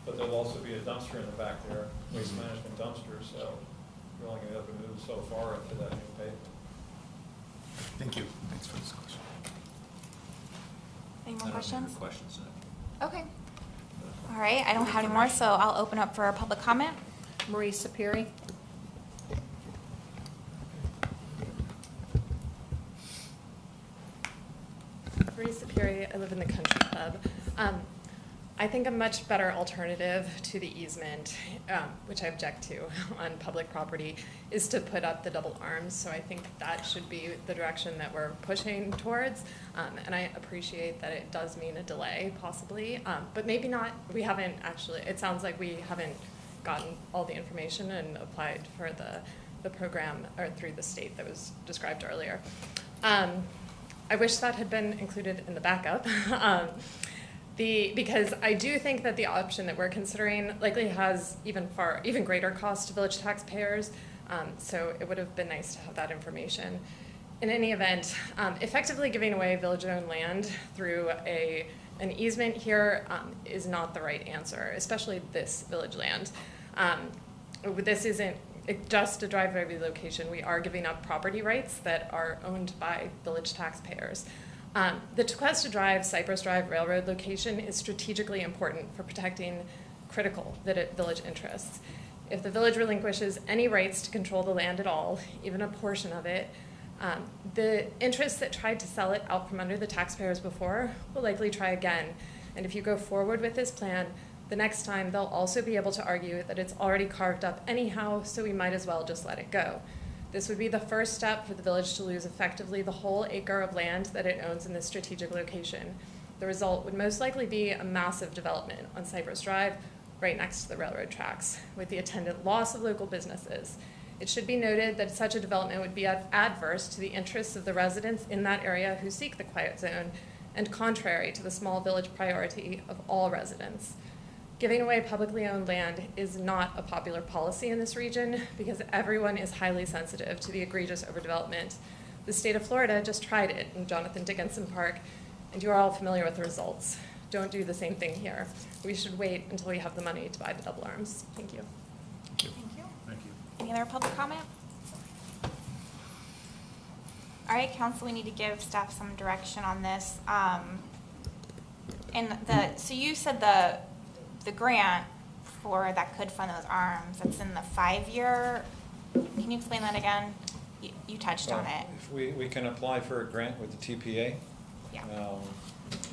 But there'll also be a dumpster in the back there, Waste Management dumpster, so you're only gonna be able to move so far into that new pavement. Thank you. Thanks for this question. Any I more don't have any questions? questions. Okay. All right, I don't have any more, so I'll open up for public comment. Marie Sapiri. Marie Sapiri, I live in the Country Club. I think a much better alternative to the easement, which I object to on public property, is to put up the double arms. So I think that should be the direction that we're pushing towards. And I appreciate that it does mean a delay possibly, but maybe not. We haven't actually, it sounds like we haven't gotten all the information and applied for the program or through the state that was described earlier. I wish that had been included in the backup. Because I do think that the option that we're considering likely has even greater cost to village taxpayers. So it would have been nice to have that information. In any event, effectively giving away village-owned land through an easement here is not the right answer, especially this village land. This isn't just a driveway relocation. We are giving up property rights that are owned by village taxpayers. The Tequesta Drive, Cypress Drive Railroad location is strategically important for protecting critical village interests. If the village relinquishes any rights to control the land at all, even a portion of it, the interests that tried to sell it out from under the taxpayers before will likely try again. And if you go forward with this plan, the next time they'll also be able to argue that it's already carved up anyhow, so we might as well just let it go. This would be the first step for the village to lose effectively the whole acre of land that it owns in this strategic location. The result would most likely be a massive development on Cypress Drive right next to the railroad tracks, with the attendant loss of local businesses. It should be noted that such a development would be adverse to the interests of the residents in that area who seek the quiet zone, and contrary to the small village priority of all residents. Giving away publicly owned land is not a popular policy in this region because everyone is highly sensitive to the egregious overdevelopment. The state of Florida just tried it in Jonathan Dickinson Park, and you are all familiar with the results. Don't do the same thing here. We should wait until we have the money to buy the double arms. Thank you. Thank you. Thank you. Any other public comment? All right, council, we need to give staff some direction on this. So you said the grant for that could fund those arms, that's in the 5-year, can you explain that again? You touched on it. If we can apply for a grant with the TPA. Yeah.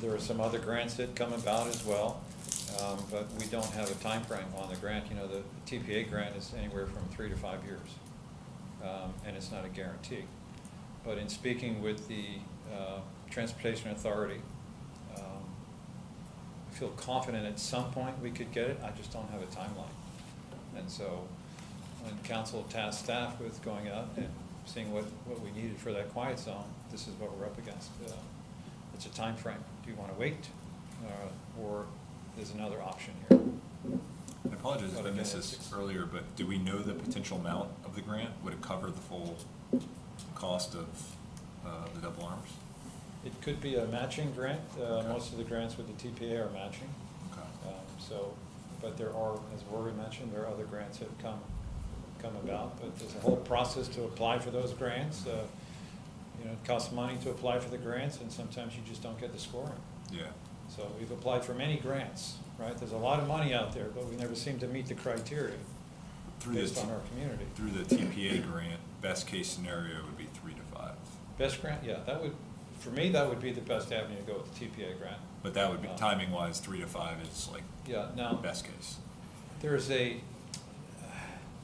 There are some other grants that come about as well, but we don't have a time frame on the grant. You know, the TPA grant is anywhere from 3 to 5 years, and it's not a guarantee. But in speaking with the Transportation Authority, I feel confident at some point we could get it. I just don't have a timeline. And so when council tasked staff with going out and seeing what we needed for that quiet zone, this is what we're up against. It's a time frame. Do you want to wait, or there's another option here? I apologize if I missed this earlier, but do we know the potential amount of the grant? Would it cover the full cost of the double arms? It could be a matching grant. Most of the grants with the TPA are matching. Okay. But there are, as Rory mentioned, there are other grants that come about. But there's a whole process to apply for those grants. You know, it costs money to apply for the grants, and sometimes you just don't get the scoring. Yeah. So we've applied for many grants, right? There's a lot of money out there, but we never seem to meet the criteria based on our community. Through the TPA grant, best case scenario would be 3 to 5. Best grant, yeah, that would, for me, that would be the best avenue to go with the TPA grant. But that would be, timing wise, 3 to 5 is like now best case. There's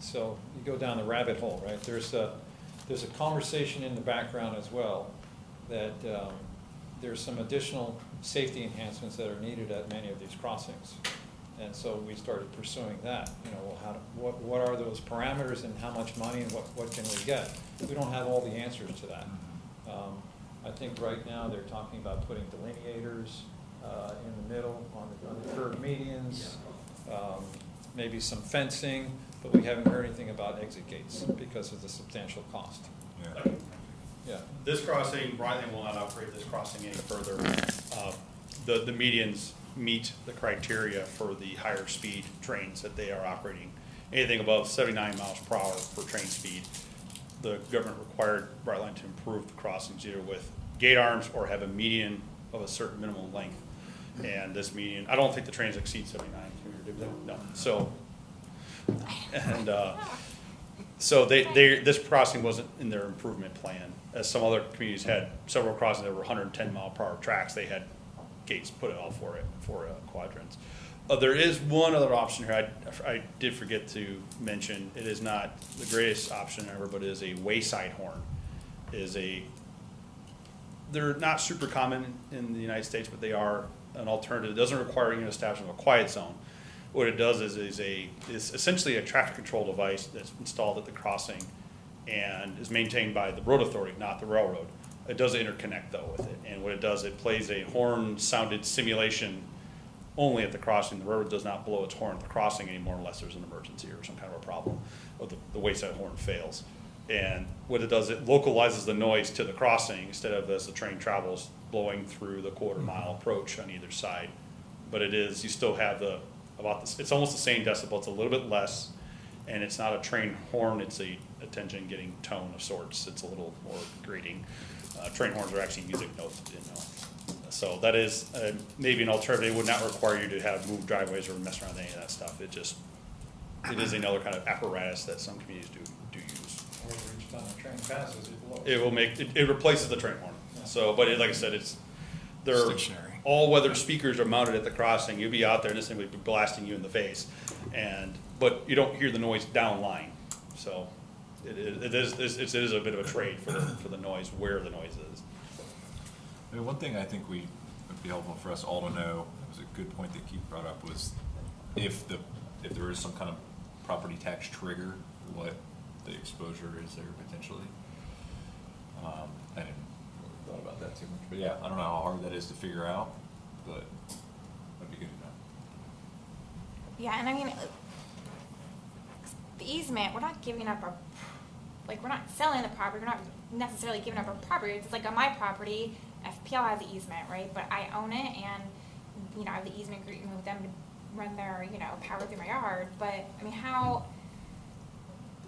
so you go down the rabbit hole, right? There's a conversation in the background as well that there's some additional safety enhancements that are needed at many of these crossings. And so we started pursuing that. You know, well, what are those parameters and how much money and what can we get? We don't have all the answers to that. I think right now they're talking about putting delineators in the middle on the curved medians, maybe some fencing, but we haven't heard anything about exit gates because of the substantial cost. Yeah. Yeah. This crossing, Brightline will not upgrade this crossing any further. The medians meet the criteria for the higher speed trains that they are operating. Anything above 79 miles per hour for train speed, the government required Brightline to improve the crossings either with gate arms or have a median of a certain minimum length. And this median, I don't think the trains exceed 79. No. So, and so this crossing wasn't in their improvement plan. As some other communities had several crossings that were 110 mile per hour tracks, they had gates put out for quadrants. There is one other option here I did forget to mention. It is not the greatest option ever, but it is a wayside horn. They're not super common in the United States, but they are an alternative. It doesn't require you establishing a quiet zone. What it does is essentially a traffic control device that's installed at the crossing and is maintained by the road authority, not the railroad. It does interconnect though with it, and what it does, it plays a horn sounded simulation only at the crossing. The railroad does not blow its horn at the crossing anymore unless there's an emergency or some kind of a problem, or the wayside horn fails. And what it does, it localizes the noise to the crossing instead of as the train travels blowing through the quarter-mile approach on either side. But it is, you still have it's almost the same decibel, it's a little bit less, and it's not a train horn, it's a attention-getting tone of sorts. It's a little more grating. Train horns are actually music notes, you know. So that is maybe an alternative. It would not require you to have moved driveways or mess around with any of that stuff. It is another kind of apparatus that some communities do use. Or each time a train passes, it blows. It will make it replaces the train horn. Yeah. So, but like I said, they're Stationary. all-weather speakers are mounted at the crossing. You'll be out there and this thing would be blasting you in the face, but you don't hear the noise downline. So it is a bit of a trade for the noise where the noise is. I mean, one thing I think would be helpful for us all to know, it was a good point that Keith brought up, was if there is some kind of property tax trigger, what the exposure is there potentially. I didn't really thought about that too much, but yeah, I don't know how hard that is to figure out, but that'd be good to know. Yeah, and I mean, the easement, we're not giving up our, like, we're not selling the property, we're not necessarily giving up our property. It's like on my property, FPL has the easement, right? But I own it, and, you know, I have the easement agreement with them to run their, you know, power through my yard. But, I mean, how,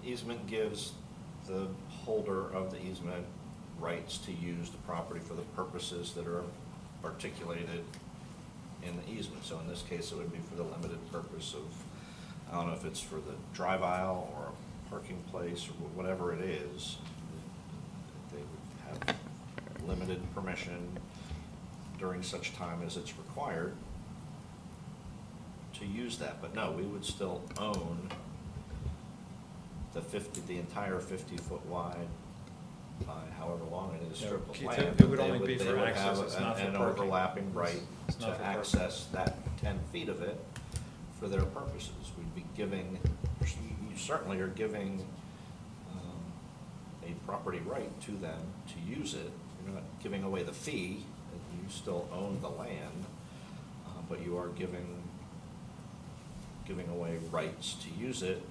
The easement gives the holder of the easement rights to use the property for the purposes that are articulated in the easement. So in this case, it would be for the limited purpose of, I don't know if it's for the drive aisle or a parking place or whatever it is. They would have limited permission during such time as it's required to use that. But no, we would still own the entire 50-foot wide, by however long it is, Yeah, strip of Keith, land. it would They only be they for would access, have it's not for an parking. overlapping right It's not to for parking. access that 10 feet of it for their purposes. We'd be giving, you certainly are giving a property right to them to use it. You're not giving away the fee, you still own the land, but you are giving away rights to use it.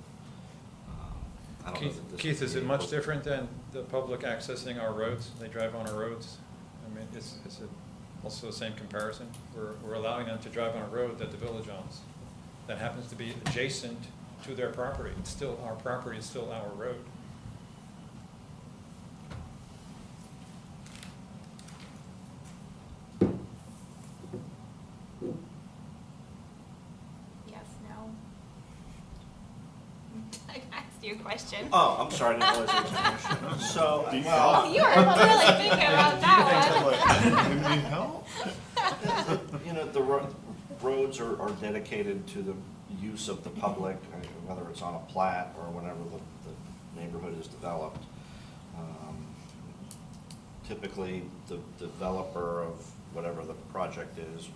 I don't know that this Keith, would is be it much able- different than the public accessing our roads? They drive on our roads? I mean, is it also the same comparison? We're allowing them to drive on a road that the village owns, that happens to be adjacent to their property. It's still, our property is still our road. yes, no? I asked you a question. Oh, I'm sorry, I didn't realize it was a question. So, Oh, well, you were really thinking about that one. Need help? you know, the roads are dedicated to the use of the public, whether it's on a plat or whenever the neighborhood is developed. Typically, the developer of whatever the project is,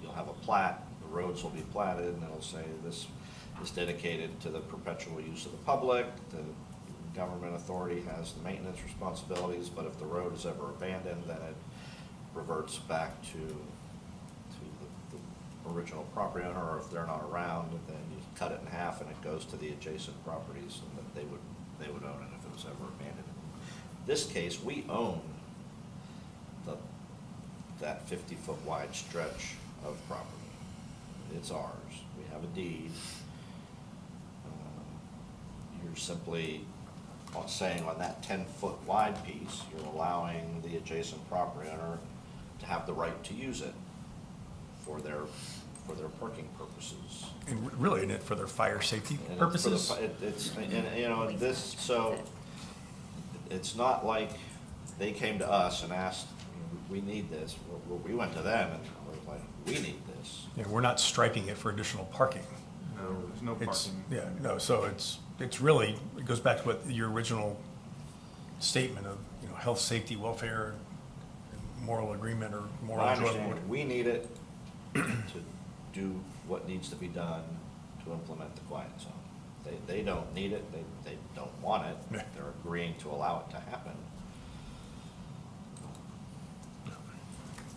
you'll have a plat, the roads will be platted, and it'll say this is dedicated to the perpetual use of the public. The government authority has the maintenance responsibilities, but if the road is ever abandoned, then it reverts back to the original property owner, or if they're not around, then you cut it in half and it goes to the adjacent properties, and that they would own it if it was ever abandoned. In this case, we own that 50-foot wide stretch of property. It's ours. We have a deed. You're simply saying on that 10-foot wide piece, you're allowing the adjacent property owner to have the right to use it for their parking purposes. And really, in it for their fire safety And it's for the purposes? and, you know, this, so, it's not like they came to us and asked, we need this. We went to them and we're like, we need this. Yeah, we're not striping it for additional parking. No, there's no It's, parking. yeah, no, so it's really, it goes back to what your original statement of, you know, health, safety, welfare, and moral agreement or moral I enjoyment. understand, we need it to do what needs to be done to implement the quiet zone. They don't need it, they don't want it, Yeah. they're agreeing to allow it to happen.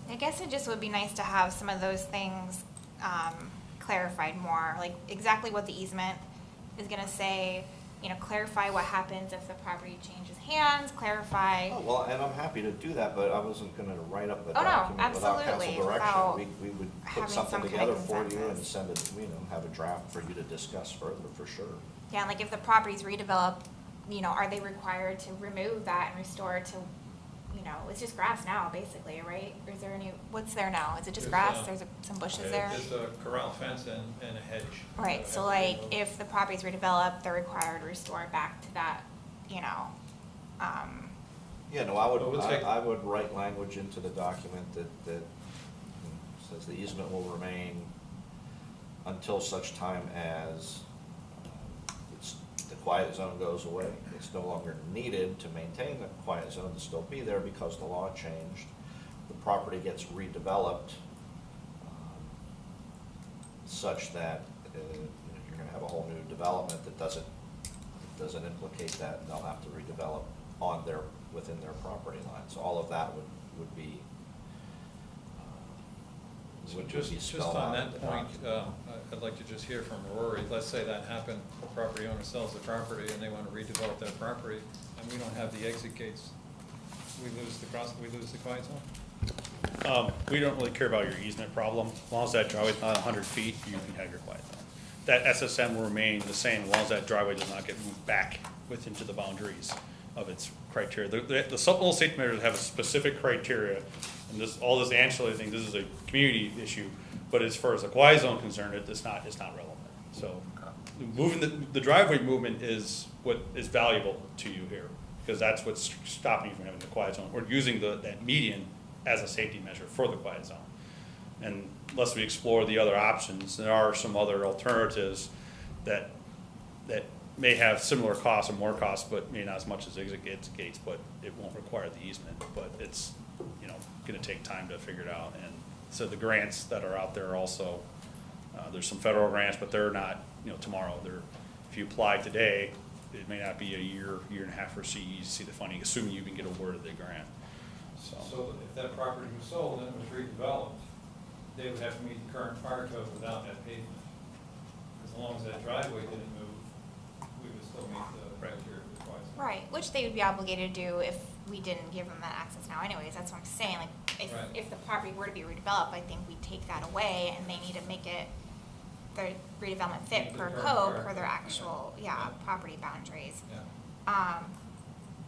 I guess it just would be nice to have some of those things clarified more, like exactly what the easement is gonna say, you know, clarify what happens if the property changes hands, clarify. Oh, well, and I'm happy to do that, but I wasn't gonna write up a Oh, no, document without absolutely, council without direction. We would having put something some kind together of for you and consensus. send it, you know, have a draft for you to discuss further, for sure. Yeah, like if the property's redeveloped, you know, are they required to remove that and restore to, you know, it's just grass now, basically, right? Or is there any, what's there now? Is it just There's, grass? There's some bushes Yeah, there? There's a corral fence and a hedge. Right, so like if the property's redeveloped, they're required to restore it back to that, you know, Yeah, no, Well, we'll take- I would write language into the document that says the easement will remain until such time as the quiet zone goes away. It's no longer needed to maintain the quiet zone to still be there because the law changed. The property gets redeveloped such that you're gonna have a whole new development that doesn't implicate that, and they'll have to redevelop within their property line. So all of that would be, So would be just spelled on out in that the point, document. I'd like to just hear from Rory. Let's say that happened, the property owner sells the property and they want to redevelop that property, and we don't have the exit gates. We lose the quiet zone? We don't really care about your easement problem. As long as that driveway's not 100 feet, you can have your quiet zone. That SSM will remain the same as long as that driveway does not get moved back into the boundaries of its criteria. The supplemental safety measures have a specific criteria, and all this ancillary thing, this is a community issue, but as far as the quiet zone concerned, it's not relevant. So moving the driveway movement is what is valuable to you here, because that's what's stopping you from having the quiet zone, or using that median as a safety measure for the quiet zone. And unless we explore the other options, there are some other alternatives that may have similar costs or more costs, but may not as much as exit gates, but it won't require the easement. But it's, going to take time to figure it out. And so the grants that are out there also, there's some federal grants, but they're not, tomorrow. If you apply today, it may not be a year and a half for CE to see the funding, assuming you can get awarded the grant. So if that property was sold and it was redeveloped, they would have to meet the current fire code without that pavement. As long as that driveway didn't move, we would still meet the criteria of the quiet zone. Right, which they would be obligated to do if we didn't give them that access now anyways, that's what I'm saying, like, Right. if the property were to be redeveloped, I think we take that away, and they need to make it, their redevelopment fit Meet the per current code, fire per their code. actual, Yeah. property boundaries. Yeah.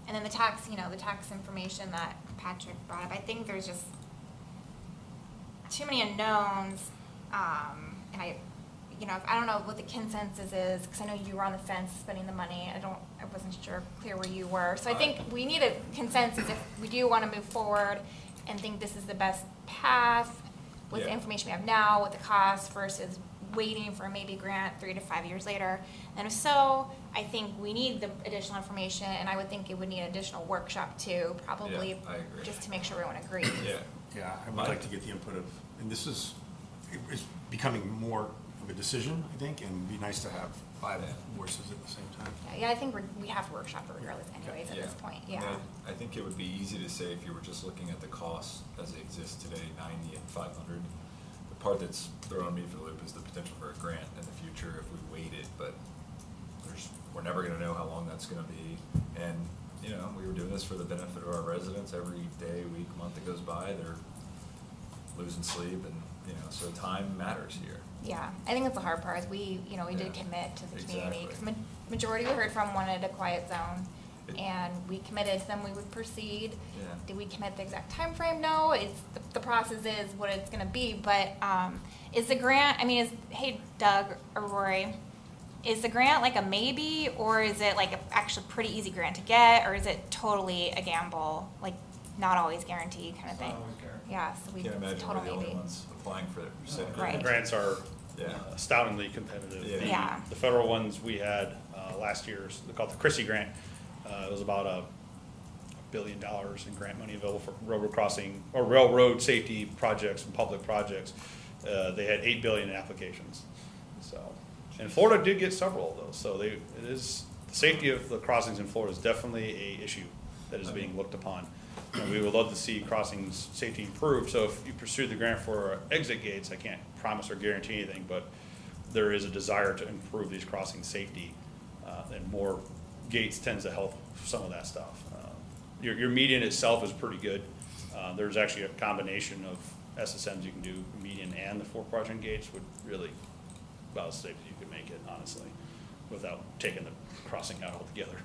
And then the tax information that Patrick brought up, I think there's just too many unknowns, and I don't know what the consensus is, because I know you were on the fence spending the money. I wasn't clear where you were. So I think we need a consensus if we do want to move forward and think this is the best path with the Yeah. information we have now, with the cost versus waiting for maybe grant 3 to 5 years later. And if so, I think we need the additional information, and I would think it would need an additional workshop too, probably, Yeah, I agree. just to make sure everyone agrees. Yeah. Yeah, I would like to get the input of, and this is, it's becoming more of a decision, I think, and it'd be nice to have 5 voices at the same time. Yeah, I think we have to workshop it regardless anyways at Yeah. this point, I mean, yeah. I think it would be easy to say if you were just looking at the costs as they exist today, 90 and 500. The part that's throwing me for the loop is the potential for a grant in the future if we waited, but we're never gonna know how long that's gonna be. And, we were doing this for the benefit of our residents. Every day, week, month that goes by, they're losing sleep, and, so time matters here. Yeah, I think that's the hard part, is we did commit to the community, because Exactly. majority we heard from wanted a quiet zone, It- and we committed to them we would proceed. Yeah. Did we commit the exact time frame? No, the process is what it's gonna be, but, is the grant, hey Doug or Rory, is the grant like a maybe, or is it like a actually pretty easy grant to get, or is it totally a gamble, like not always guaranteed kind of It's not thing? always guaranteed. Yeah, so we, Can't it's imagine total we're the only maybe. ones applying for said Right. grant. The grants are Yeah. astoundingly competitive. Yeah. Yeah. The federal ones we had last year's, they're called the Chrissy grant. It was about $1 billion in grant money available for railroad crossing or railroad safety projects and public projects. They had $8 billion in applications. So, and Florida did get several of those. So the safety of the crossings in Florida is definitely a issue that is being looked upon. And we would love to see crossings safety improve. So if you pursue the grant for exit gates, I can't promise or guarantee anything, but there is a desire to improve these crossing safety, and more gates tends to help some of that stuff. Your median itself is pretty good. There's actually a combination of SSMs you can do, median and the 4-quadrant gates would really about as safe as you could make it, honestly, without taking the crossing out altogether.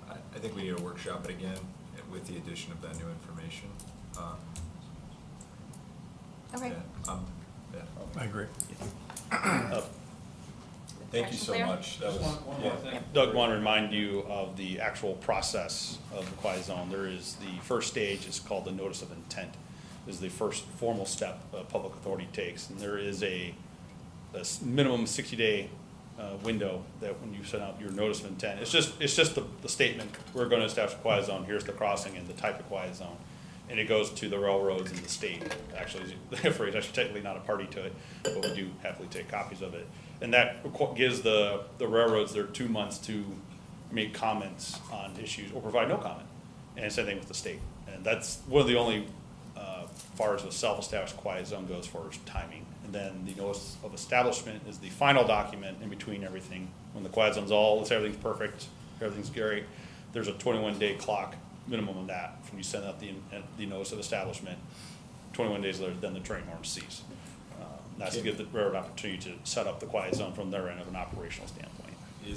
I think we need to workshop it again with the addition of that new information. Okay. Yeah. I agree. Thank you so Clear? muthat was, One more thing. Doug, want to remind you of the actual process of the quiet zone. There is the first stage is called the notice of intent. This is the first formal step a public authority takes, and there is a minimum 60-day window that when you send out your notice of intent, it's just the statement, we're going to establish a quiet zone, here's the crossing and the type of quiet zone. and it goes to the railroads and the state. Actually, the phrase, actually technically not a party to it, but we do happily take copies of it. And that gives the railroads their 2 months to make comments on issues or provide no comment. And same thing with the state. And that's one of the only, far as the self-established quiet zone goes, for timing. And then the notice of establishment is the final document in between everything. When the quiet zone's everything's perfect, everything's great, there's a 21-day clock minimum on that from you send out the notice of establishment. 21 days later, then the train norms cease. That's to give the railroad opportunity to set up the quiet zone from their end of an operational standpoint. I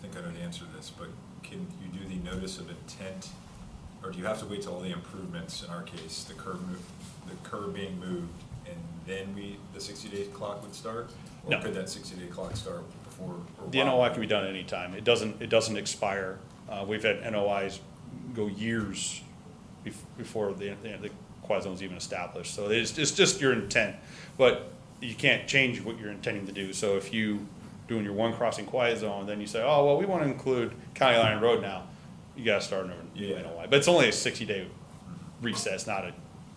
think I know the answer to this, but can you do the notice of intent, or do you have to wait till all the improvements, in our case, the curb being moved, and then the 60-day clock would start? Or No. could that 60-day clock start before? Or The while? NOI can be done at any time. It doesn't expire. We've had NOIs go years before the quiet zone's even established. So it's just your intent, but you can't change what you're intending to do. So if you doing your one crossing quiet zone, then you say, oh, well, we want to include County Line Road now, you got to start a new NOI. But it's only a 60-day recess, not a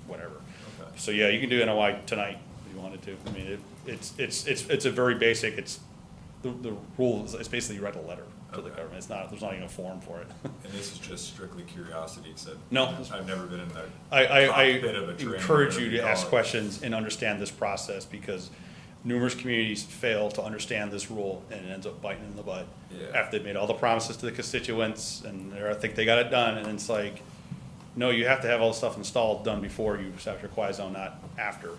whatever. Okay. So yeah, you can do NOI tonight if you wanted to. I mean, it's a very basic, the rule is, it's basically you write a letter to the Okay. government. There's not even a form for it. And this is just strictly curiosity, except No. I've never been in the I cockpit of a train. encourage you whatever to call ask it. questions and understand this process, because numerous communities fail to understand this rule and it ends up biting in the butt. Yeah. After they've made all the promises to the constituents and I think they got it done, and it's like, no, you have to have all the stuff installed done before you set your quiet zone, not after,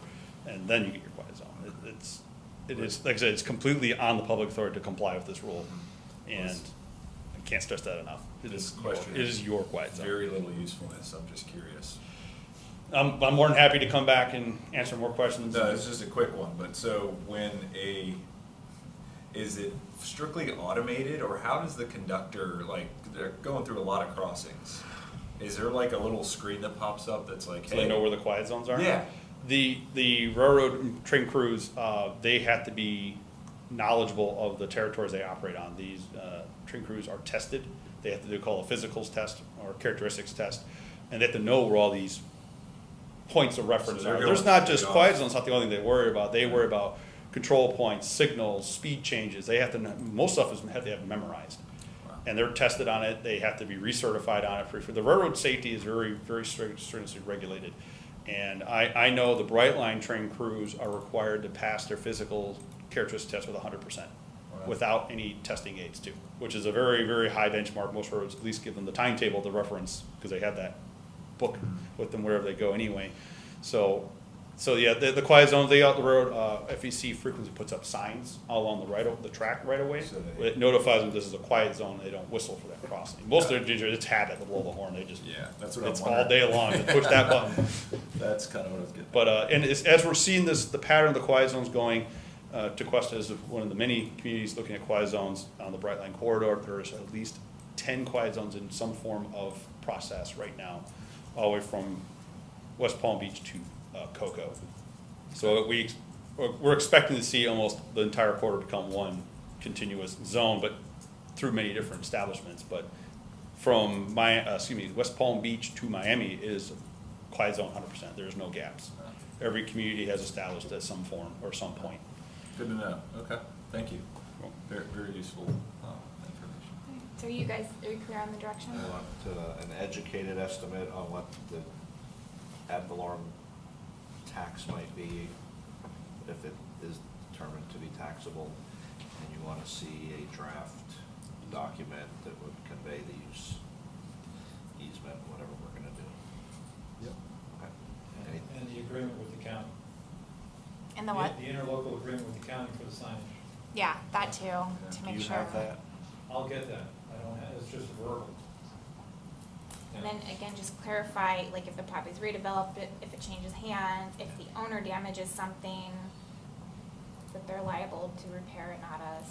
and then you get your quiet zone. It is, like I said, it's completely on the public authority to comply with this rule, and I can't stress that enough. It This is question it is your quiet zone. Very little usefulness, I'm just curious. I'm more than happy to come back and answer more questions. No, it's just a quick one, but so is it strictly automated, or how does the conductor, like, they're going through a lot of crossings? Is there like a little screen that pops up that's like, So hey? they know where the quiet zones are? Yeah. The railroad train crews, they have to be knowledgeable of the territories they operate on. These train crews are tested. They have to do called a physicals test or characteristics test, and they have to know where all these points of reference So they're are. going There's not straight just off. quiet zones, not the only thing they worry about. They worry about control points, signals, speed changes. They have to know, most stuff have to have memorized. Wow. And they're tested on it. They have to be recertified on it. The railroad safety is very, very stringently regulated. And I know the Brightline train crews are required to pass their physical characteristics test with 100%, Wow. without any testing aids too, which is a very, very high benchmark. Most railroads at least give them the timetable to reference, because they have that book with them wherever they go anyway. So yeah, the quiet zones, the road, FEC frequently puts up signs all along the track right away. So they- It notifies them this is a quiet zone. They don't whistle for that crossing. Most of their ginger, it's habit to blow the horn. They just, Yeah, that's what I'm it's wondering. all day long. Just push that button. That's kind of what I was getting. But, and as we're seeing the pattern of the quiet zones going, Tequesta is one of the many communities looking at quiet zones on the Brightline corridor. There's at least 10 quiet zones in some form of process right now, all the way from West Palm Beach to Cocoa. So we're expecting to see almost the entire corridor become one continuous zone, but through many different establishments. But from West Palm Beach to Miami is quiet zone 100%. There's no gaps. Every community has established at some form or some point. Good to know. Okay, thank you. Very, very useful information. So are you clear on the direction? I want an educated estimate on what the ad valorem tax might be, if it is determined to be taxable, and you want to see a draft document that would convey the use, easement, whatever we're going to do. Yep. Okay. And the agreement with the county. And the what? The interlocal agreement with the county for the signage. Yeah, that too, to Do make you sure. have that? I'll get that. I don't have, it's just verbal. And then again, just clarify, like if the property's redeveloped, if it changes hands, if the owner damages something, that they're liable to repair it, not us.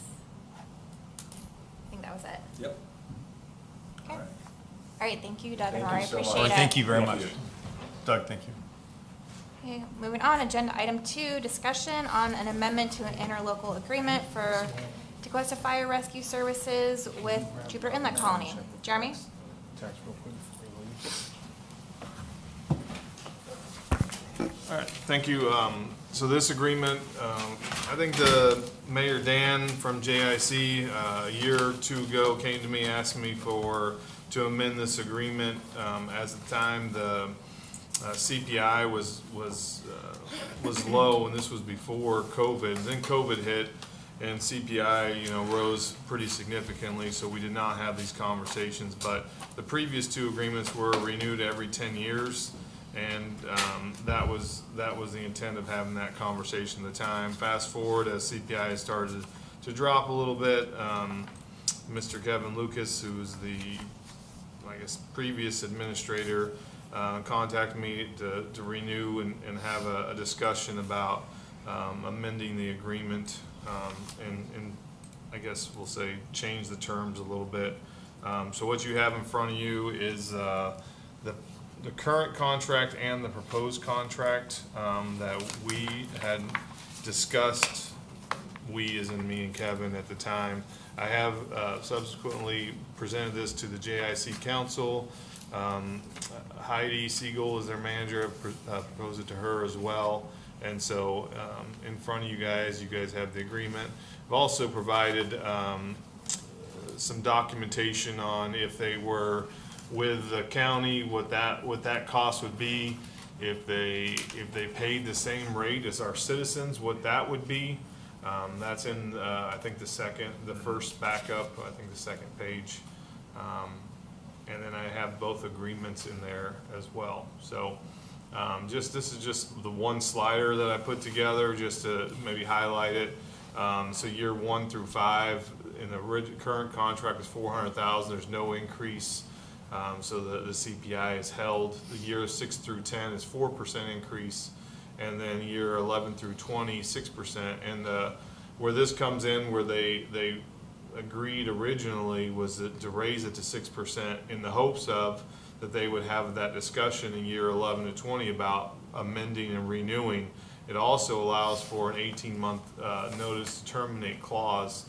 I think that was it. Yep. Okay. All right. All right, thank you, Doug and Thank Rory, you so much. appreciate it. Thank you very Thank much. you. Doug, thank you. Okay, moving on, agenda item 2, discussion on an amendment to an interlocal agreement for Tequesta Fire Rescue Services with Jupiter Inlet Colony. Jeremy? All right, thank you. So this agreement, I think the Mayor Dan from JIC, a year or two ago, came to me, asked me to amend this agreement. As at the time, the CPI was low, and this was before COVID. Then COVID hit, and CPI, rose pretty significantly, so we did not have these conversations. But the previous two agreements were renewed every 10 years. And that was the intent of having that conversation at the time. Fast forward, as CPI has started to drop a little bit, Mr. Kevin Lucas, who was the, previous administrator, contacted me to renew and have a discussion about amending the agreement and I guess we'll say change the terms a little bit. So what you have in front of you is the current contract and the proposed contract that we had discussed, we as in me and Kevin at the time. I have subsequently presented this to the JIC Council. Heidi Siegel is their manager. I've proposed it to her as well. And so in front of you guys have the agreement. I've also provided some documentation on if they were with the county, what that cost would be, if they paid the same rate as our citizens, what that would be. That's in I think the first backup, I think the second page, and then I have both agreements in there as well. So this is just the one slider that I put together just to maybe highlight it. So year 1 through 5 in the current contract is $400,000. There's no increase. So the CPI is held. The year 6 through 10 is 4% increase, and then year 11 through 20, 6%. And where this comes in, where they agreed originally, was to raise it to 6% in the hopes of that they would have that discussion in year 11 to 20 about amending and renewing. It also allows for an 18-month notice to terminate clause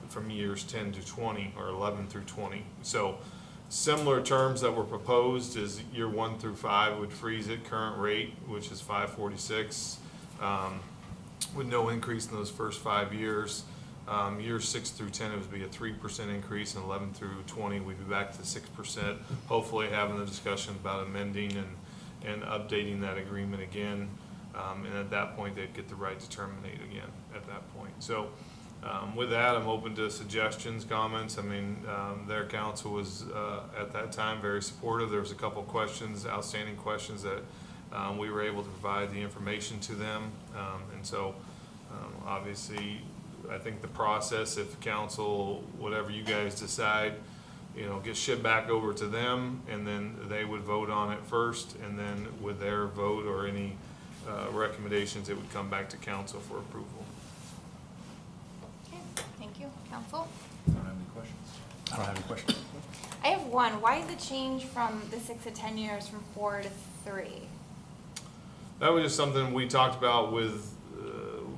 from years 10 to 20 or 11 through 20. So similar terms that were proposed is year 1 through 5 would freeze at current rate, which is 546, with no increase in those first 5 years. Years 6 through 10, it would be a 3% increase, and 11 through 20, we'd be back to 6%. Hopefully having the discussion about amending and updating that agreement again. And at that point, they'd get the right to terminate again at that point. So with that, I'm open to suggestions, comments. I mean, their counsel was at that time very supportive. There was a couple questions, outstanding questions that we were able to provide the information to them. And so obviously, I think the process, if council, whatever you guys decide, get shipped back over to them, and then they would vote on it first, and then with their vote or any recommendations, it would come back to council for approval. Okay, thank you, council. I don't have any questions. I don't have any questions. I have one. Why the change from the 6 to 10 years from 4 to 3? That was just something we talked about with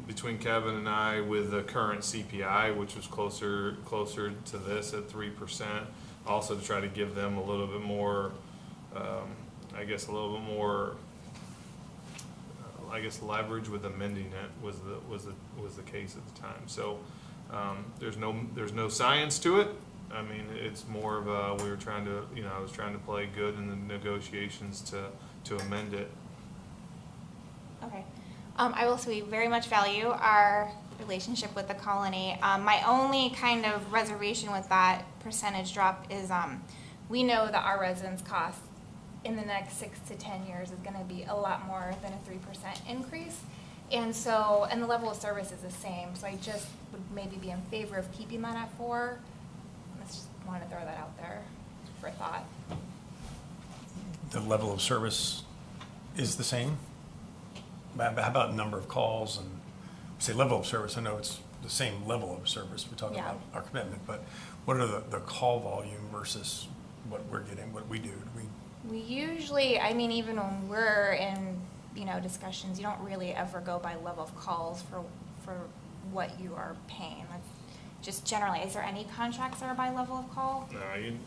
between Kevin and I with the current CPI, which was closer to this at 3%. Also to try to give them a little bit more, leverage with amending it was the case at the time. So there's no science to it. I mean, it's more of a, we were trying to, I was trying to play good in the negotiations to amend it. Okay. I will say we very much value our relationship with the colony. My only kind of reservation with that percentage drop is we know that our residence cost in the next 6 to 10 years is going to be a lot more than a 3% increase. And so, and the level of service is the same. So I just would maybe be in favor of keeping that at 4. I just wanted to throw that out there for thought. The level of service is the same? How about number of calls and say level of service? I know it's the same level of service. We're talking about our commitment, but what are the call volume versus what we're getting, what we do? We usually, I mean, even when we're in, discussions, you don't really ever go by level of calls for what you are paying. That's just generally. Is there any contracts that are by level of call? No,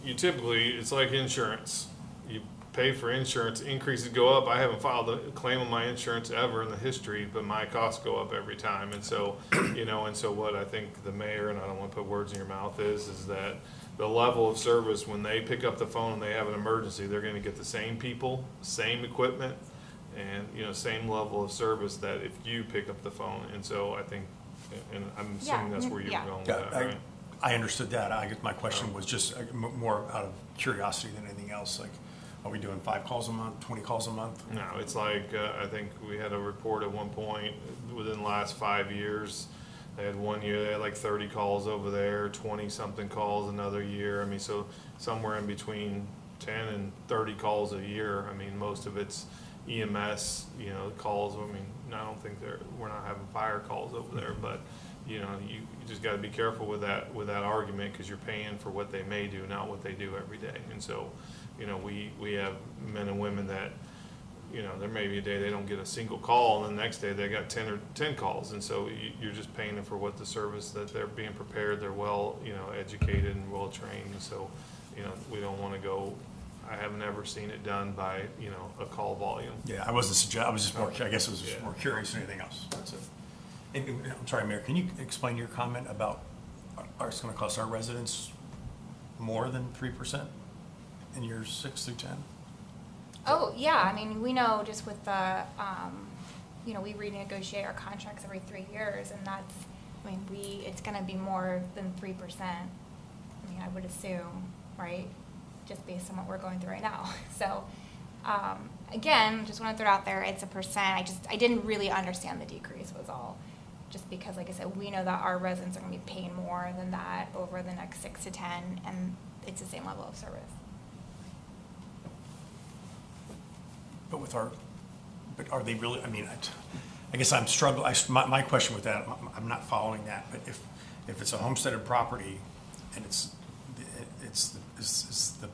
you typically, it's like insurance. You pay for insurance, increases go up. I haven't filed a claim on my insurance ever in the history, but my costs go up every time. And so, and so what I think the mayor, and I don't want to put words in your mouth, is that the level of service when they pick up the phone and they have an emergency, they're going to get the same people, same equipment, and same level of service that if you pick up the phone. And so I think, and I'm assuming that's where you were going with that, right? I understood that. I guess my question was just more out of curiosity than anything else. Like, are we doing 5 calls a month, 20 calls a month? No, it's like, I think we had a report at one point within the last 5 years. They had 1 year, they had like 30 calls over there, 20-something calls another year. I mean, so somewhere in between 10 and 30 calls a year. I mean, most of it's EMS, calls. I mean, I don't think we're not having fire calls over there, but you just got to be careful with that argument, because you're paying for what they may do, not what they do every day. And so, we have men and women that, there may be a day they don't get a single call, and the next day they got 10 calls. And so you're just paying them for what the service that they're being prepared, they're well, educated and well trained. And so, we don't want to go. I have never seen it done by, a call volume. Yeah, I was just more, I guess it was just more curious than anything else. That's it. And I'm sorry, Mayor, can you explain your comment about it's going to cost our residents more than 3% in years 6 through 10? Oh, yeah, I mean, we know just with the, we renegotiate our contracts every 3 years, and that's, it's gonna be more than 3%. I mean, I would assume, right, just based on what we're going through right now. So, again, just want to throw it out there, it's a percent. I didn't really understand the decrease was all. Just because, like I said, we know that our residents are gonna be paying more than that over the next 6 to 10, and it's the same level of service. But are they really, I guess I'm struggling, my question with that, I'm not following that, but if it's a homesteaded property and it's the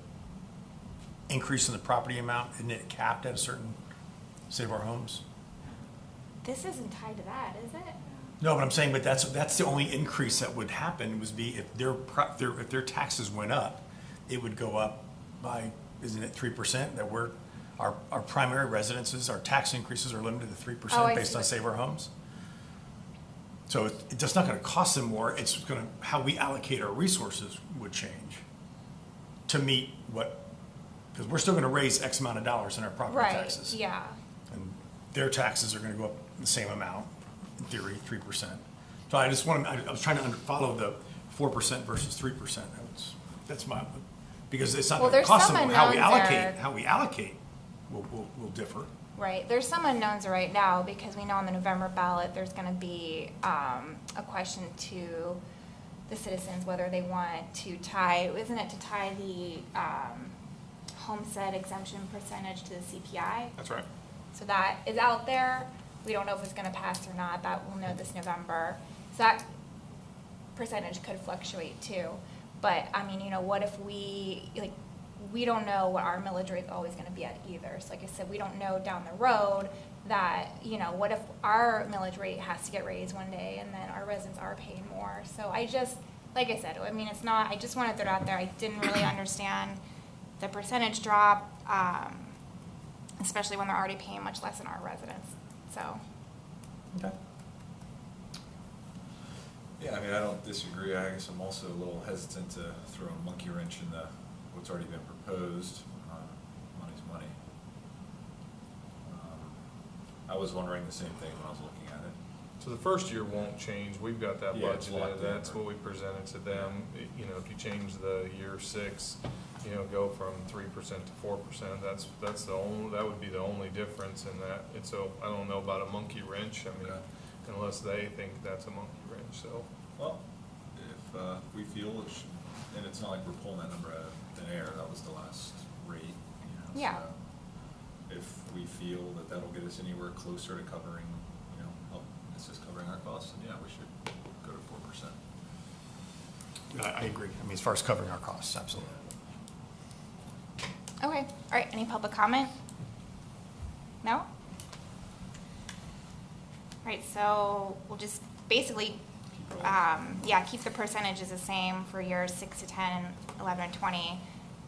increase in the property amount, isn't it capped at a certain Save Our Homes? This isn't tied to that, is it? No, but I'm saying, but that's the only increase that would happen if their taxes went up, it would go up by, isn't it 3%? That our primary residences, our tax increases are limited to 3% based on Save Our Homes. So it's just not going to cost them more. It's going to, how we allocate our resources would change to meet because we're still going to raise X amount of dollars in our property taxes. Right, yeah. And their taxes are going to go up the same amount, in theory, 3%. So I was trying to follow the 4% versus 3%. That's my, because it's not going to cost them more. How we allocate will differ. Right, there's some unknowns right now, because we know on the November ballot, there's gonna be a question to the citizens whether they want to tie the homestead exemption percentage to the CPI. That's right. So that is out there. We don't know if it's gonna pass or not. That we'll know this November. So that percentage could fluctuate too. But what if we don't know what our millage rate is always going to be at either. So like I said, we don't know down the road that, what if our millage rate has to get raised one day and then our residents are paying more. So like I said, it's not, I just want to throw it out there. I didn't really understand the percentage drop, especially when they're already paying much less than our residents. So. Okay. Yeah, I don't disagree. I guess I'm also a little hesitant to throw a monkey wrench in what's already been proposed. Money's money. I was wondering the same thing when I was looking at it. So the first year won't change. We've got that Yeah, it's budgeted. locked in, That's right? what we presented to them. If you change the year 6, go from 3% to 4%, that would be the only difference in that. And so I don't know about a monkey wrench. Unless they think that's a monkey wrench. So. Well, if we feel it should, and it's not like we're pulling that number out of thin air, that was the last rate, Yeah. So if we feel that that'll get us anywhere closer to covering, assist covering our costs, then yeah, we should go to 4%. I agree. As far as covering our costs, absolutely. Okay, all right, any public comment? No? All right, so we'll just basically, keep the percentages the same for years 6 to 10, 11, and 20.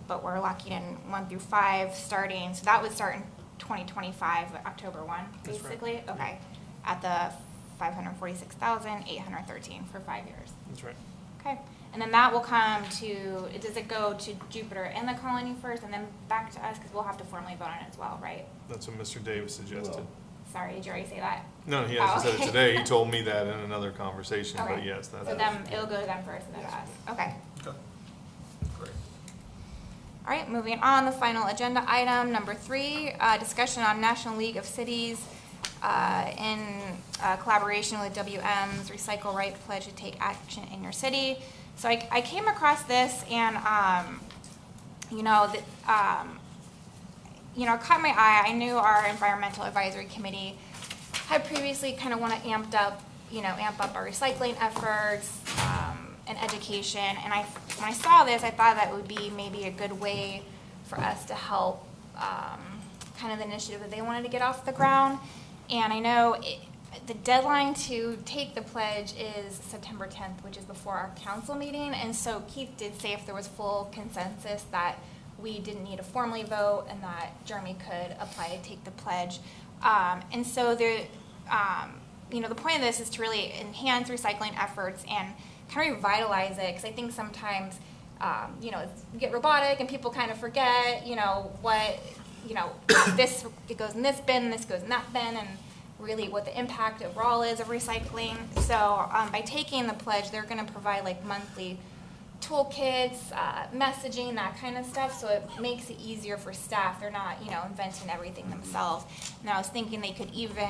but we're locking in 1 through 5 starting, so that would start in 2025, October 1, That's right. basically? Okay, at the 546,813 for 5 years. That's right. Okay, and then that will come to, does it go to Jupiter and the colony first and then back to us? Because we'll have to formally vote on it as well, right? That's what Mr. Davis suggested. Sorry, did you already say that? No, he hasn't said it okay. today. He told me that in another conversation, but Okay. yes, that's. So then it'll go to them first and then to us. Okay. Okay. Great. All right, moving on, the final agenda item, number 3, discussion on National League of Cities in collaboration with WM's Recycle Right pledge to take action in your city. So I came across this and, it caught my eye. I knew our Environmental Advisory Committee had previously kind of want to amp up our recycling efforts and education. And when I saw this, I thought that would be maybe a good way for us to help kind of the initiative that they wanted to get off the ground. And I know the deadline to take the pledge is September 10th, which is before our council meeting. And so Keith did say if there was full consensus that we didn't need to formally vote and that Jeremy could apply to take the pledge. And so the point of this is to really enhance recycling efforts and kind of revitalize it, because I think sometimes, we get robotic and people kind of forget, this, it goes in this bin, this goes in that bin, and really what the impact overall is of recycling. So by taking the pledge, they're going to provide like monthly toolkits, messaging, that kind of stuff, so it makes it easier for staff. They're not, inventing everything themselves. And I was thinking they could even,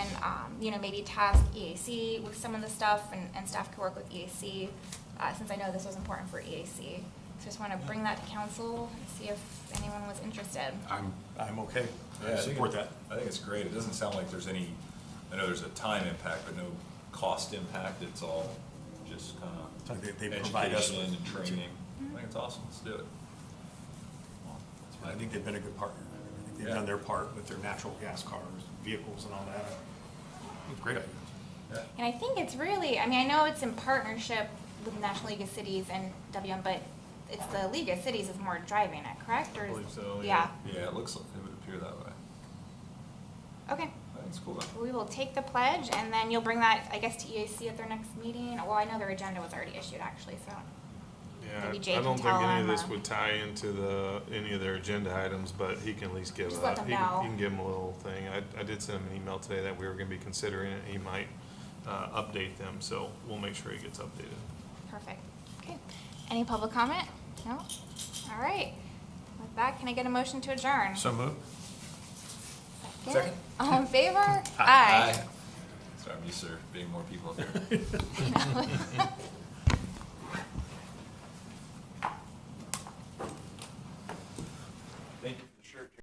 maybe task EAC with some of the stuff, and staff could work with EAC, since I know this was important for EAC. So I just want to bring that to council and see if anyone was interested. I'm okay. Yeah, I support that. I think it's great. It doesn't sound like there's any, I know there's a time impact, but no cost impact. It's all just kind So of they provide us education with- and training. I think it's awesome. Let's do it. I think they've been a good partner. I think they've Yeah. done their part with their natural gas cars, vehicles and all that. Great idea. Yeah. And I think it's really, I know it's in partnership with the National League of Cities and WM, but it's the League of Cities is more driving it, correct? Or I is- believe so, Yeah, Yeah, it looks like it would appear that way. okay. I think it's cool. We will take the pledge, and then you'll bring that, I guess, to EAC at their next meeting. Well, I know their agenda was already issued, actually, so. Yeah, Maybe Jay I can don't tell think any of them, this would tie into any of their agenda items, but he can at least give Just let them he know. can give them a little thing. I did send him an email today that we were gonna be considering it. He might update them, so we'll make sure he gets updated. Perfect. Okay. Any public comment? No? All right. With that, can I get a motion to adjourn? So moved. Second. All in favor? Aye. Sorry, I'm used to being more people up here.